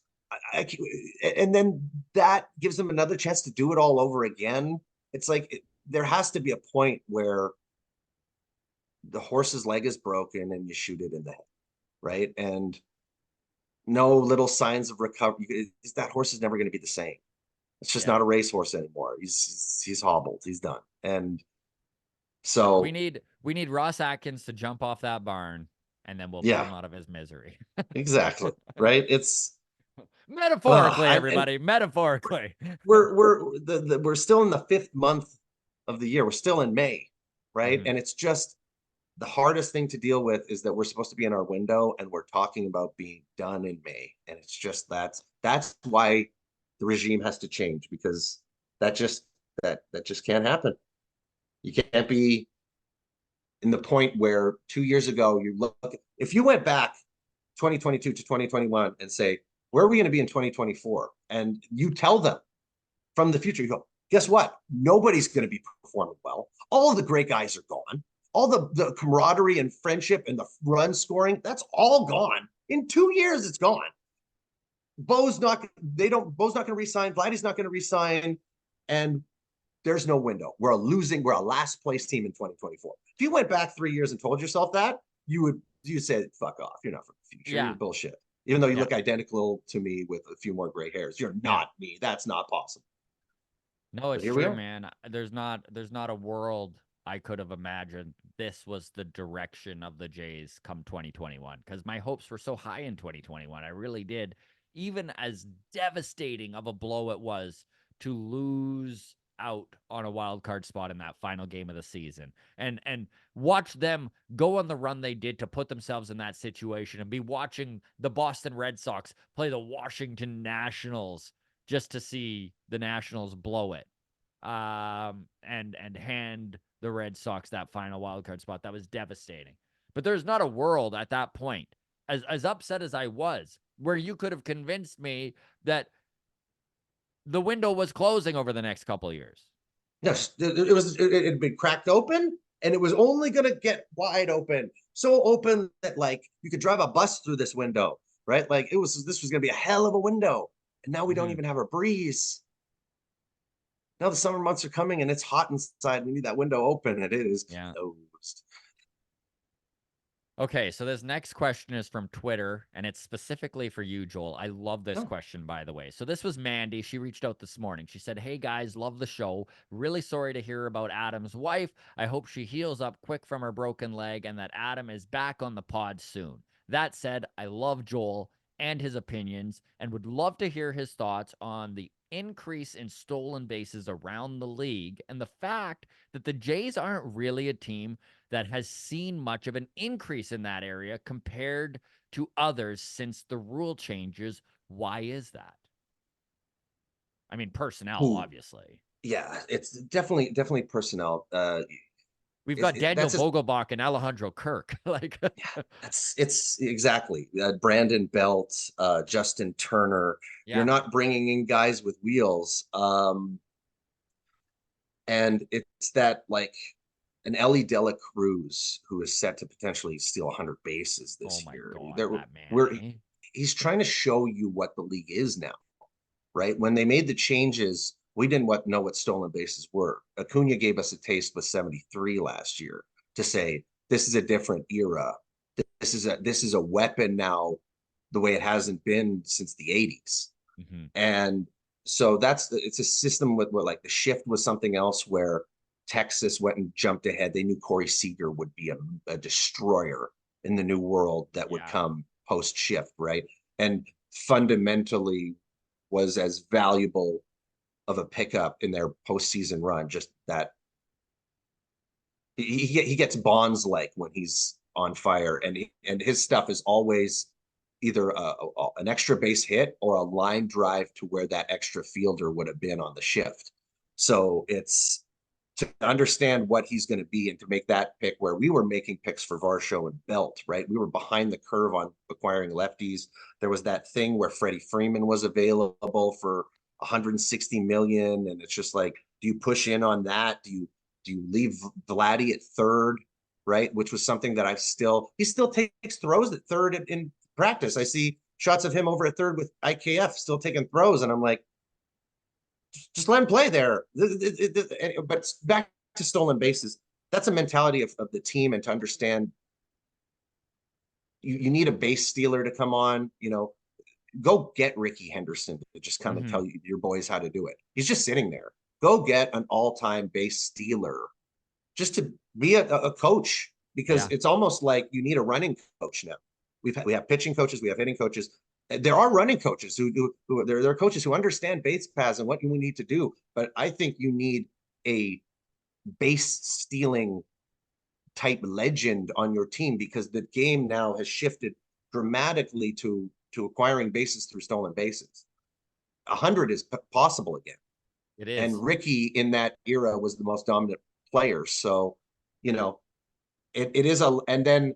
And then that gives them another chance to do it all over again. It's like there has to be a point where the horse's leg is broken and you shoot it in the head, right? And no little signs of recovery. That horse is never going to be the same. It's just not a racehorse anymore. He's hobbled. He's done. And so we need Ross Atkins to jump off that barn, and then we'll pull yeah, him out of his misery. exactly. Right. It's Metaphorically, and everybody. Metaphorically. we're still in the 5th month of the year. We're still in May, right? Mhm. And it's just the hardest thing to deal with is that we're supposed to be in our window and we're talking about being done in May. And it's just that's why the regime has to change because that just that just can't happen. You can't be in the point where 2 years ago you look if you went back 2022 to 2021 and say where are we going to be in 2024 and you tell them from the future you go guess what nobody's going to be performing well, all of the great guys are gone, all the camaraderie and friendship and the run scoring that's all gone in 2 years. It's gone. Bo's not going to resign, Vladdy's not going to resign, and there's no window. We're a last place team in 2024. If you went back 3 years and told yourself that, you say, fuck off. You're not for the future. Yeah. You're bullshit. Even though you Yeah. look identical to me with a few more gray hairs, you're not me. That's not possible. No, But it's here we true, are. man. There's not a world I could have imagined this was the direction of the Jays come 2021 because my hopes were so high in 2021. I really did. Even as devastating of a blow it was to lose out on a wild card spot in that final game of the season and watch them go on the run they did to put themselves in that situation and be watching the Boston Red Sox play the Washington Nationals just to see the Nationals blow it and hand the Red Sox that final wild card spot. That was devastating. But there's not a world at that point, as upset as I was, where you could have convinced me that the window was closing over the next couple of years. Yes, it had been cracked open and it was only going to get wide open, so open that like you could drive a bus through this window, right? Like this was going to be a hell of a window, and now we don't even have a breeze. Now the summer months are coming and it's hot inside. We need that window open, and it is Yeah. closed. Okay, so this next question is from Twitter, and it's specifically for you, Joel. I love this Oh. question, by the way. So this was Mandy. She reached out this morning. She said, "Hey guys, love the show. Really sorry to hear about Adam's wife. I hope she heals up quick from her broken leg and that Adam is back on the pod soon. That said, I love Joel and his opinions and would love to hear his thoughts on the increase in stolen bases around the league and the fact that the Jays aren't really a team that has seen much of an increase in that area compared to others since the rule changes. Why is that?" I mean, personnel, Ooh, obviously. yeah, it's definitely personnel. We've got Daniel That's just Vogelbach and Alejandro Kirk. Like, yeah, it's exactly Brandon Belt, Justin Turner. You're yeah. not bringing in guys with wheels, and it's that like an Ellie Dela Cruz who is set to potentially steal 100 bases Oh this my year. God, There, that man, we're eh? he's trying to show you what the league is now, right? When they made the changes, we didn't know what stolen bases were. Acuna gave us a taste with 73 last year to say this is a different era. This is a weapon now, the way it hasn't been since the 80s. Mm-hmm. And so it's a system with where like the shift was something else where Texas went and jumped ahead. They knew Corey Seager would be a destroyer in the new world that would come post shift, right? And fundamentally was as valuable of a pickup in their postseason run. Just that he gets Bonds like when he's on fire, and his stuff is always either an extra base hit or a line drive to where that extra fielder would have been on the shift. So it's to understand what he's going to be and to make that pick where we were making picks for Varsho and Belt, right? We were behind the curve on acquiring lefties. There was that thing where Freddie Freeman was available for 160 million. And it's just like, do you push in on that? Do you leave Vladdy at third, right? Which was something that he still takes throws at third in practice. I see shots of him over at third with IKF still taking throws. And I'm like, just let him play there. But back to stolen bases, that's a mentality of the team, and to understand you need a base stealer to come on, go get Ricky Henderson to just come and tell you your boys how to do it. He's just sitting there. Go get an all-time base stealer just to be a coach, because it's almost like you need a running coach now. We have pitching coaches, we have hitting coaches. There are running coaches who there are coaches who understand base paths and what we need to do. But I think you need a base stealing type legend on your team, because the game now has shifted dramatically to acquiring bases through stolen bases. 100 is possible again. It is. And Ricky in that era was the most dominant player. So, it is and then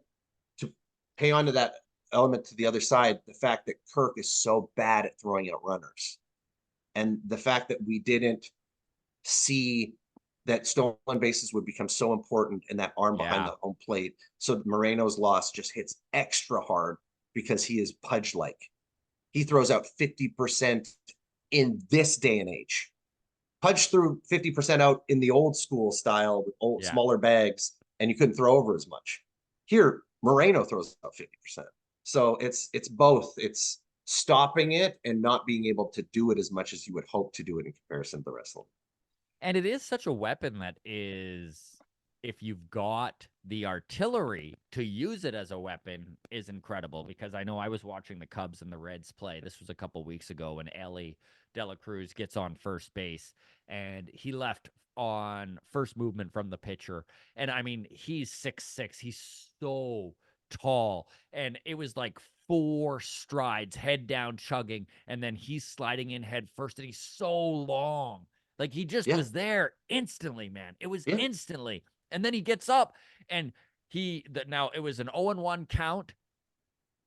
to pay on to that element to the other side, the fact that Kirk is so bad at throwing out runners, and the fact that we didn't see that stolen bases would become so important in that arm behind the home plate. So Moreno's loss just hits extra hard because he is Pudge-like. He throws out 50% in this day and age. Pudge threw 50% out in the old school style with smaller bags, and you couldn't throw over as much. Here, Moreno throws out 50%. So it's both. It's stopping it and not being able to do it as much as you would hope to do it in comparison to the rest of them. And it is such a weapon that is, if you've got the artillery to use it as a weapon, is incredible. Because I know I was watching the Cubs and the Reds play. This was a couple weeks ago when Ellie De La Cruz gets on first base, and he left on first movement from the pitcher. And I mean, he's 6'6". He's so tall. And it was like 4 strides, head down, chugging. And then he's sliding in head first, and he's so long. Like, he just was there instantly, man. It was instantly. And then he gets up, and now it was an 0-1 count.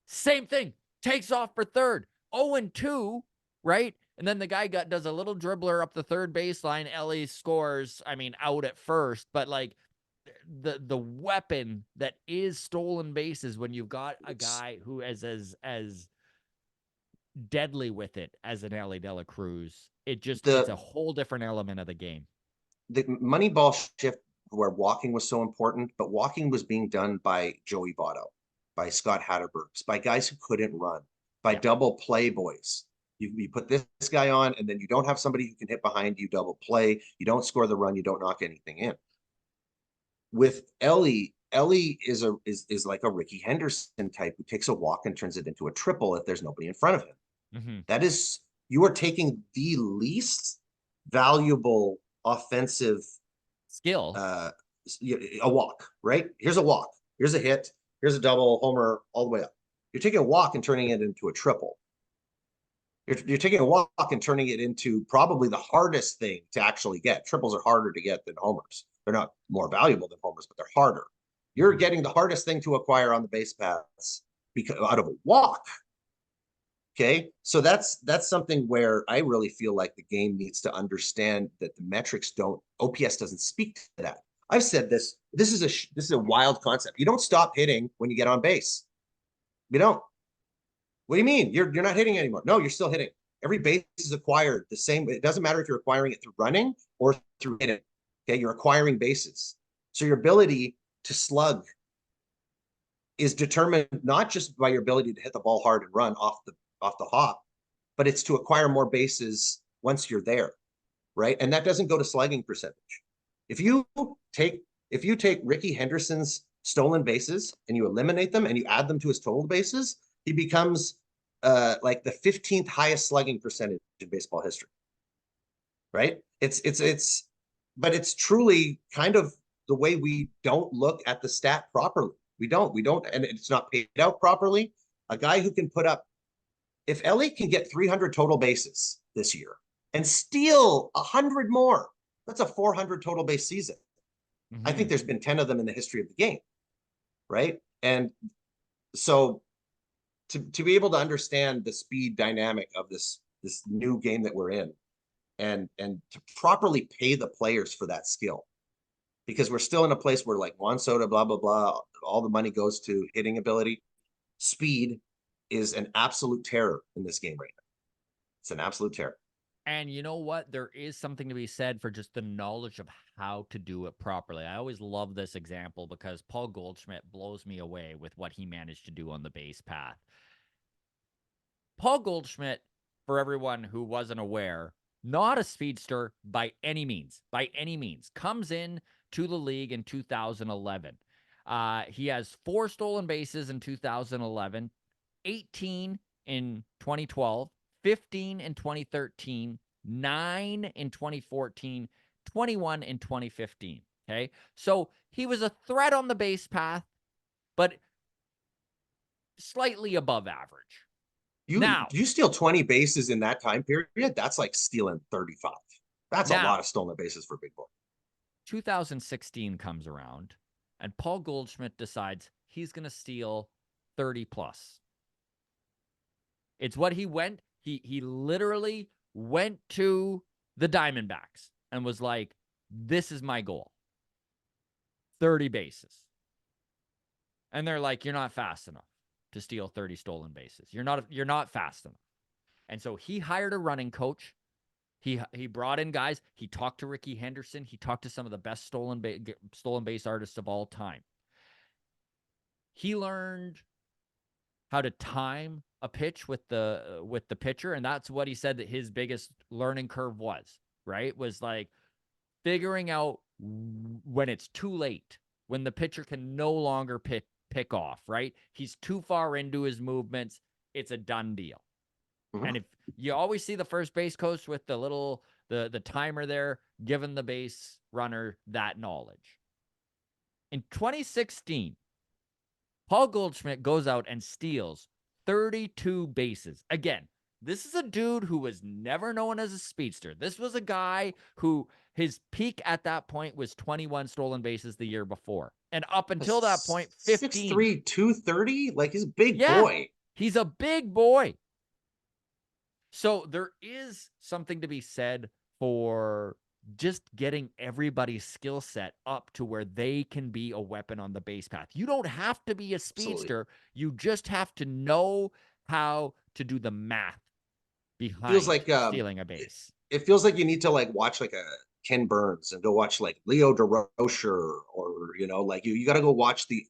Same thing. Takes off for third. 0-2, right? And then the guy does a little dribbler up the third baseline. Ellie scores, out at first. But, like, the weapon that is stolen bases when you've got a guy who is as deadly with it as an Ellie De La Cruz, it's a whole different element of the game. The Moneyball shift where walking was so important, but walking was being done by Joey Votto, by Scott Hatterbergs, by guys who couldn't run, by double play boys. You put this guy on, and then you don't have somebody who can hit behind you, double play. You don't score the run. You don't knock anything in. With Ellie is like a Ricky Henderson type who takes a walk and turns it into a triple if there's nobody in front of him. That is, you are taking the least valuable offensive skill, a walk, right? Here's a walk, here's a hit, here's a double, homer, all the way up. You're taking a walk and turning it into a triple. You're taking a walk and turning it into probably the hardest thing to actually get. Triples are harder to get than homers. They're not more valuable than homers, but they're harder. You're getting the hardest thing to acquire on the base paths because out of a walk. Okay, so that's something where I really feel like the game needs to understand that the metrics OPS doesn't speak to that. I've said this. This is a wild concept. You don't stop hitting when you get on base. You don't. What do you mean? You're not hitting anymore. No, you're still hitting. Every base is acquired the same. It doesn't matter if you're acquiring it through running or through hitting. Okay, you're acquiring bases. So your ability to slug is determined not just by your ability to hit the ball hard and run off the hop, but it's to acquire more bases once you're there, right? And that doesn't go to slugging percentage. If you take Ricky Henderson's stolen bases and you eliminate them and you add them to his total bases, he becomes like the 15th highest slugging percentage in baseball history. Right? But it's truly kind of the way we don't look at the stat properly. We don't, and it's not paid out properly. A guy who can put up, if Ellie can get 300 total bases this year and steal 100 more, that's a 400 total base season. I think there's been 10 of them in the history of the game, right? And so to be able to understand the speed dynamic of this new game that we're in, and to properly pay the players for that skill, because we're still in a place where like Juan Soto, blah, blah, blah, all the money goes to hitting ability. Speed is an absolute terror in this game right now. It's an absolute terror. And you know what? There is something to be said for just the knowledge of how to do it properly. I always love this example because Paul Goldschmidt blows me away with what he managed to do on the base path. Paul Goldschmidt, for everyone who wasn't aware, not a speedster by any means, comes in to the league in 2011. He has 4 stolen bases in 2011, 18 in 2012, 15 in 2013, 9 in 2014, 21 in 2015. Okay. So he was a threat on the base path, but slightly above average. You steal 20 bases in that time period, that's like stealing 35. That's a lot of stolen bases for big boy. 2016 comes around, and Paul Goldschmidt decides he's going to steal 30 plus. It's what he went. He literally went to the Diamondbacks and was like, this is my goal. 30 bases. And they're like, you're not fast enough to steal 30 stolen bases. You're not fast enough. And so he hired a running coach. He brought in guys. He talked to Ricky Henderson. He talked to some of the best stolen base artists of all time. He learned how to time a pitch with the pitcher, and that's what he said that his biggest learning curve was, right? Was like figuring out when it's too late, when the pitcher can no longer pick off, right? He's too far into his movements. It's a done deal. And if you always see the first base coach with the little the timer there, giving the base runner that knowledge. In 2016, Paul Goldschmidt goes out and steals 32 bases. Again, this is a dude who was never known as a speedster. This was a guy who his peak at that point was 21 stolen bases the year before. And up until that point, 15. 6'3", 230? Like, he's a big boy. He's a big boy. So there is something to be said for just getting everybody's skill set up to where they can be a weapon on the base path. You don't have to be a speedster. Absolutely. You just have to know how to do the math behind stealing a base. It feels like you need to like watch like a Ken Burns and go watch like Leo DeRocher, or like you got to go watch the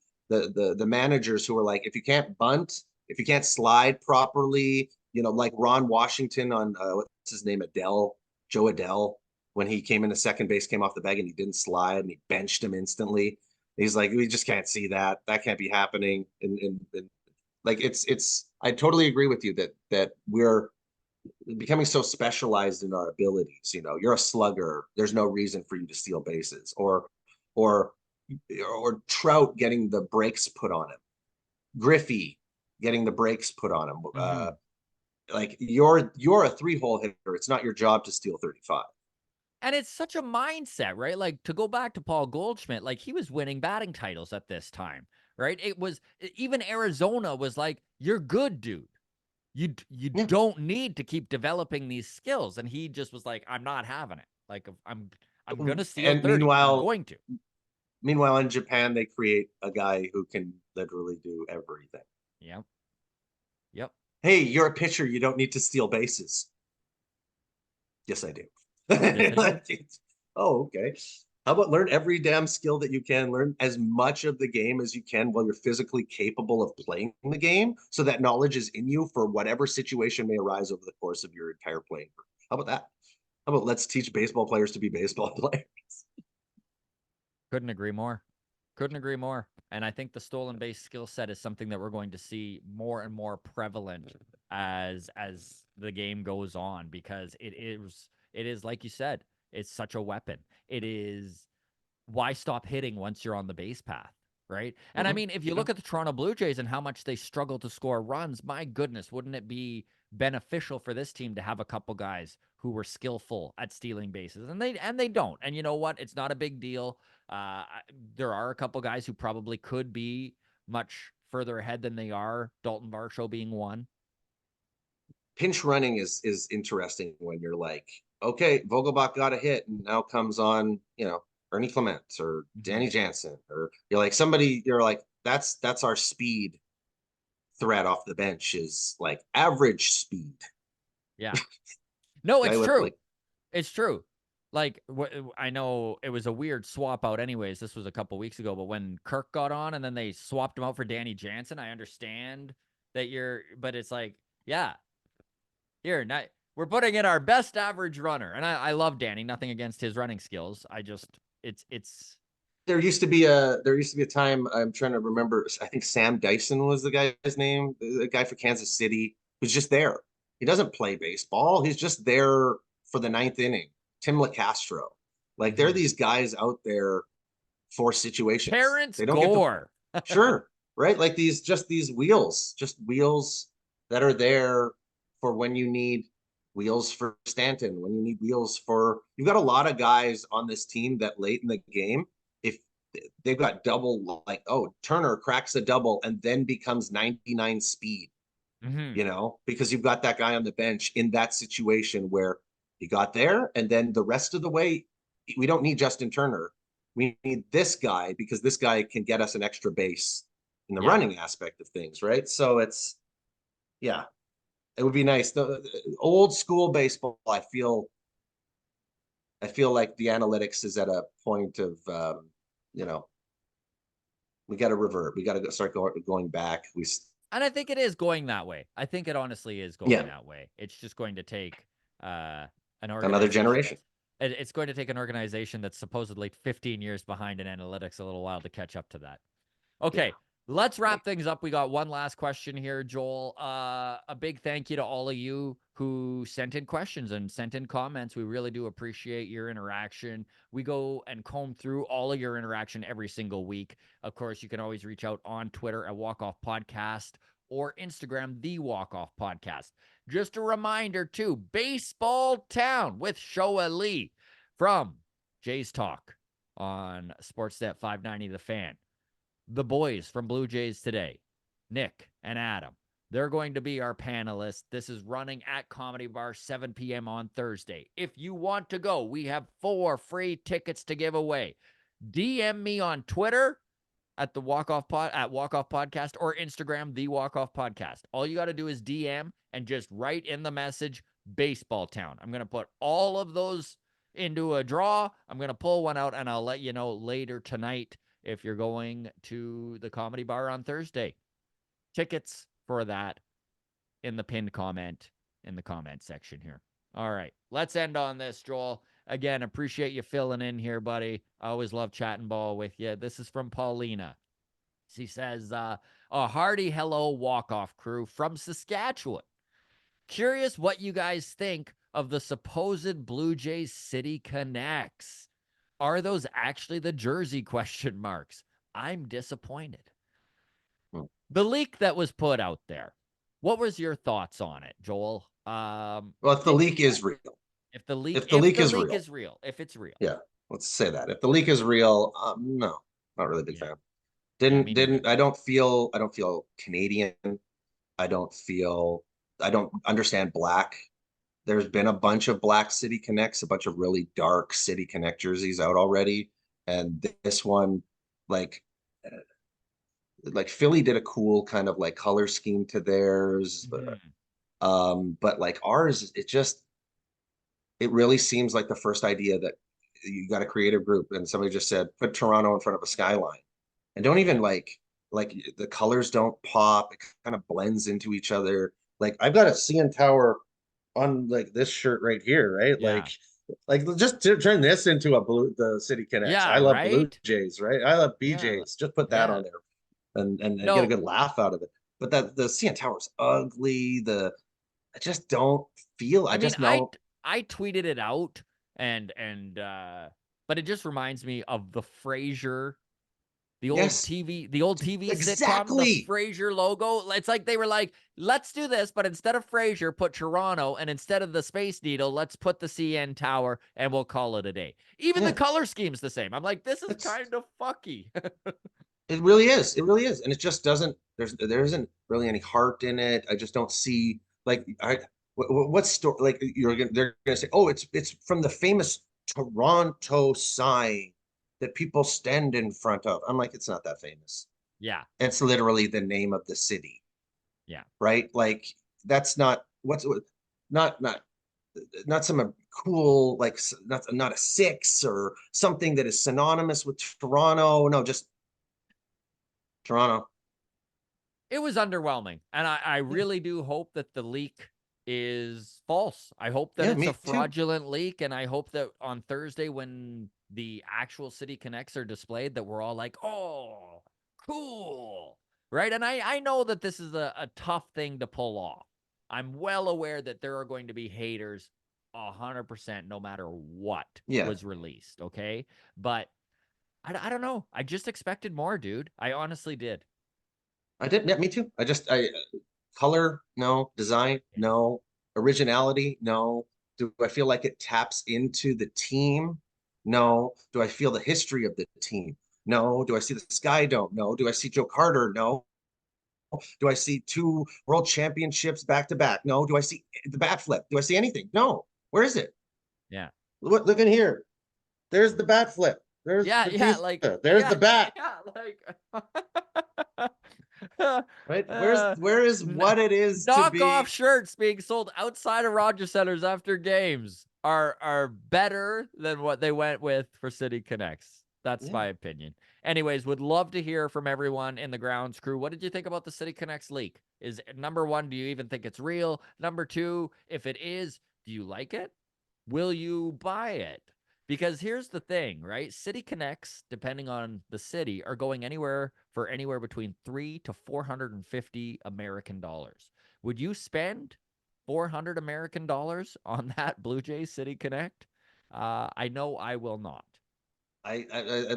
managers who are like, if you can't bunt, if you can't slide properly, like Ron Washington on what's his name, Joe Adele, when he came into second base, came off the bag and he didn't slide and he benched him instantly. He's like, we just can't see that. That can't be happening. And like I totally agree with you that we're becoming so specialized in our abilities. You're a slugger. There's no reason for you to steal bases, or Trout getting the brakes put on him, Griffey getting the brakes put on him. Like you're a 3-hole hitter. It's not your job to steal 35. And it's such a mindset, right? Like, to go back to Paul Goldschmidt, like he was winning batting titles at this time, right? It was even Arizona was like, you're good, dude. You don't need to keep developing these skills. And he just was like, I'm not having it. Like, I'm going to steal 30. I'm going to. Meanwhile, in Japan, they create a guy who can literally do everything. Yep. hey, you're a pitcher, you don't need to steal bases. Yes, I do. Yes, I do. Oh, okay. How about learn every damn skill that you can, learn as much of the game as you can while you're physically capable of playing the game, so that knowledge is in you for whatever situation may arise over the course of your entire playing career. How about that? How about let's teach baseball players to be baseball players? Couldn't agree more. Couldn't agree more. And I think the stolen base skill set is something that we're going to see more and more prevalent as the game goes on, because it is like you said, it's such a weapon. It is, why stop hitting once you're on the base path, right? And I mean, if you look at the Toronto Blue Jays and how much they struggle to score runs, my goodness, wouldn't it be beneficial for this team to have a couple guys who were skillful at stealing bases? And they don't. And you know what? It's not a big deal. There are a couple guys who probably could be much further ahead than they are. Dalton Varsho being one. Pinch running is interesting when you're like, okay, Vogelbach got a hit, and now comes on, Ernie Clement or Danny Jansen, or you're like somebody, you're like, that's our speed threat off the bench, is like average speed. Yeah. No, it's true. Like, it's true. Like, I know it was a weird swap out anyways. This was a couple weeks ago, but when Kirk got on and then they swapped him out for Danny Jansen, I understand that but it's like, yeah, here, we're putting in our best average runner. And I love Danny, nothing against his running skills. It's there used to be a time, I'm trying to remember, I think Sam Dyson was the guy's name, the guy for Kansas City, who's just there. He doesn't play baseball. He's just there for the ninth inning. Tim LeCastro. Like, there are these guys out there for situations. Terrence They don't Gore. Sure, right? Like these wheels that are there for when you need wheels for Stanton, when you need wheels for, you've got a lot of guys on this team that late in the game, if they've got double, like, oh, Turner cracks a double and then becomes 99 speed, because you've got that guy on the bench in that situation where he got there, and then the rest of the way, we don't need Justin Turner. We need this guy because this guy can get us an extra base in the running aspect of things, right? So it's, yeah, it would be nice. The old school baseball, I feel like the analytics is at a point of, we got to revert. We got to start going back. And I think it is going that way. I think it honestly is going that way. It's just going to take another generation. It's going to take an organization that's supposedly 15 years behind in analytics a little while to catch up to that. Okay, let's wrap things up. We got one last question here, Joel. A big thank you to all of you who sent in questions and sent in comments. We really do appreciate your interaction. We go and comb through all of your interaction every single week. Of course, you can always reach out on Twitter at Walk Off Podcast or Instagram, The Walk Off Podcast. Just a reminder, too, Baseball Town with Showa Lee from Jays Talk on Sportsnet 590 The Fan. The boys from Blue Jays Today, Nick and Adam, they're going to be our panelists. This is running at Comedy Bar, 7 p.m. on Thursday. If you want to go, we have 4 free tickets to give away. DM me on Twitter at Walk Off Podcast or Instagram, The Walk Off Podcast. All you got to do is DM and just write in the message Baseball Town. I'm going to put all of those into a draw. I'm going to pull one out, and I'll let you know later tonight if you're going to the Comedy Bar on Thursday. Tickets for that in the pinned comment in the comment section here. All right, let's end on this, Joel. Again, appreciate you filling in here, buddy. I always love chatting ball with you. This is from Paulina. She says, a hearty hello walk-off crew from Saskatchewan. Curious what you guys think of the supposed Blue Jays City Connects. Are those actually the jersey question marks? I'm disappointed. The leak that was put out there, what was your thoughts on it, Joel? Well, if the leak is real. If the leak is real. If it's real. Yeah, let's say that. If the leak is real, no, not really a big fan. I don't feel Canadian. I don't understand black. There's been a bunch of black City Connects, a bunch of really dark City Connect jerseys out already. And this one, like, like Philly did a cool kind of like color scheme to theirs. But like ours, it really seems like the first idea that you got a creative group and somebody just said, put Toronto in front of a skyline and don't even like the colors don't pop. It kind of blends into each other. Like I've got a CN Tower on like this shirt right here, right? Yeah. Like just to turn this into the City Connects. Yeah, I love Blue right? Jays, right? I love Yeah. BJs. Just put that Yeah. on there and get a No, good laugh out of it. But that the CN Tower's ugly. I just don't feel. I I mean, just know. I tweeted it out and but it just reminds me of the Frasier, the old Yes, TV sitcom, the exactly. Frasier logo. It's like they were like, let's do this, but instead of Frasier, put Toronto, and instead of the Space Needle, let's put the CN Tower, and we'll call it a day. Even the Yeah, color scheme's the same. I'm like, this is it's kind of fucky. it really is. It really is, and it just doesn't. There isn't really any heart in it. I just don't see like what story like they're gonna say. Oh, it's from the famous Toronto sign that people stand in front of. I'm like, it's not that famous. Yeah, It's literally the name of the city, yeah. right? Like that's not what's not not not some cool like not a six or something that is synonymous with Toronto. No, just Toronto. It was underwhelming, and I Yeah, really do hope that the leak is false. I hope that yeah, it's a me too. fraudulent leak, and I hope that on Thursday when the actual City Connects are displayed, that we're all like, "Oh, cool." Right? And I know that this is a tough thing to pull off. I'm well aware that there are going to be haters 100% no matter what Yeah, was released, okay? But I don't know. I just expected more, dude. I honestly did. I did. Yeah, me too. I color, no. Design, no. Originality, no. Do I feel like it taps into the team? No. Do I feel the history of the team? No. Do I see the Sky Dome? No. Do I see Joe Carter? No. Do I see two world championships back to back? No. Do I see the bat flip? Do I see anything? No. Where is it? Yeah. Look in here. There's the bat flip. There's Yeah, yeah, like, Batista. There's yeah, the bat. yeah, like, Right? uh, Where is what it is to knockoff be? shirts being sold outside of Rogers Centers after games are better than what they went with for City Connects. That's Yeah. my opinion. Anyways, would love to hear from everyone in the grounds crew. What did you think about the City Connects leak? Is number one, do you even think it's real? Number two, if it is, do you like it? Will you buy it? Because here's the thing, right? City Connects, depending on the city, are going anywhere between 3 to 450 American dollars. Would you spend 400 American dollars on that Blue Jays City Connect? I know I will not. I'm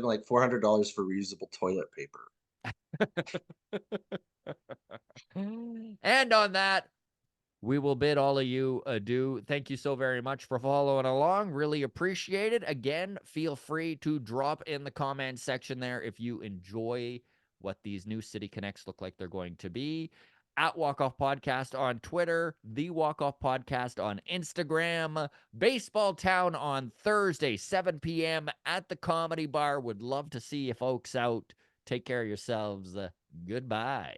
like $400 for reusable toilet paper. And on that, we will bid all of you adieu. Thank you so very much for following along. Really appreciate it. Again, feel free to drop in the comment section there if you enjoy what these new City Connects look like they're going to be. At Walk Off Podcast on Twitter, The Walk Off Podcast on Instagram, Baseball Town on Thursday, 7 p.m. at the Comedy Bar. Would love to see you folks out. Take care of yourselves. Goodbye.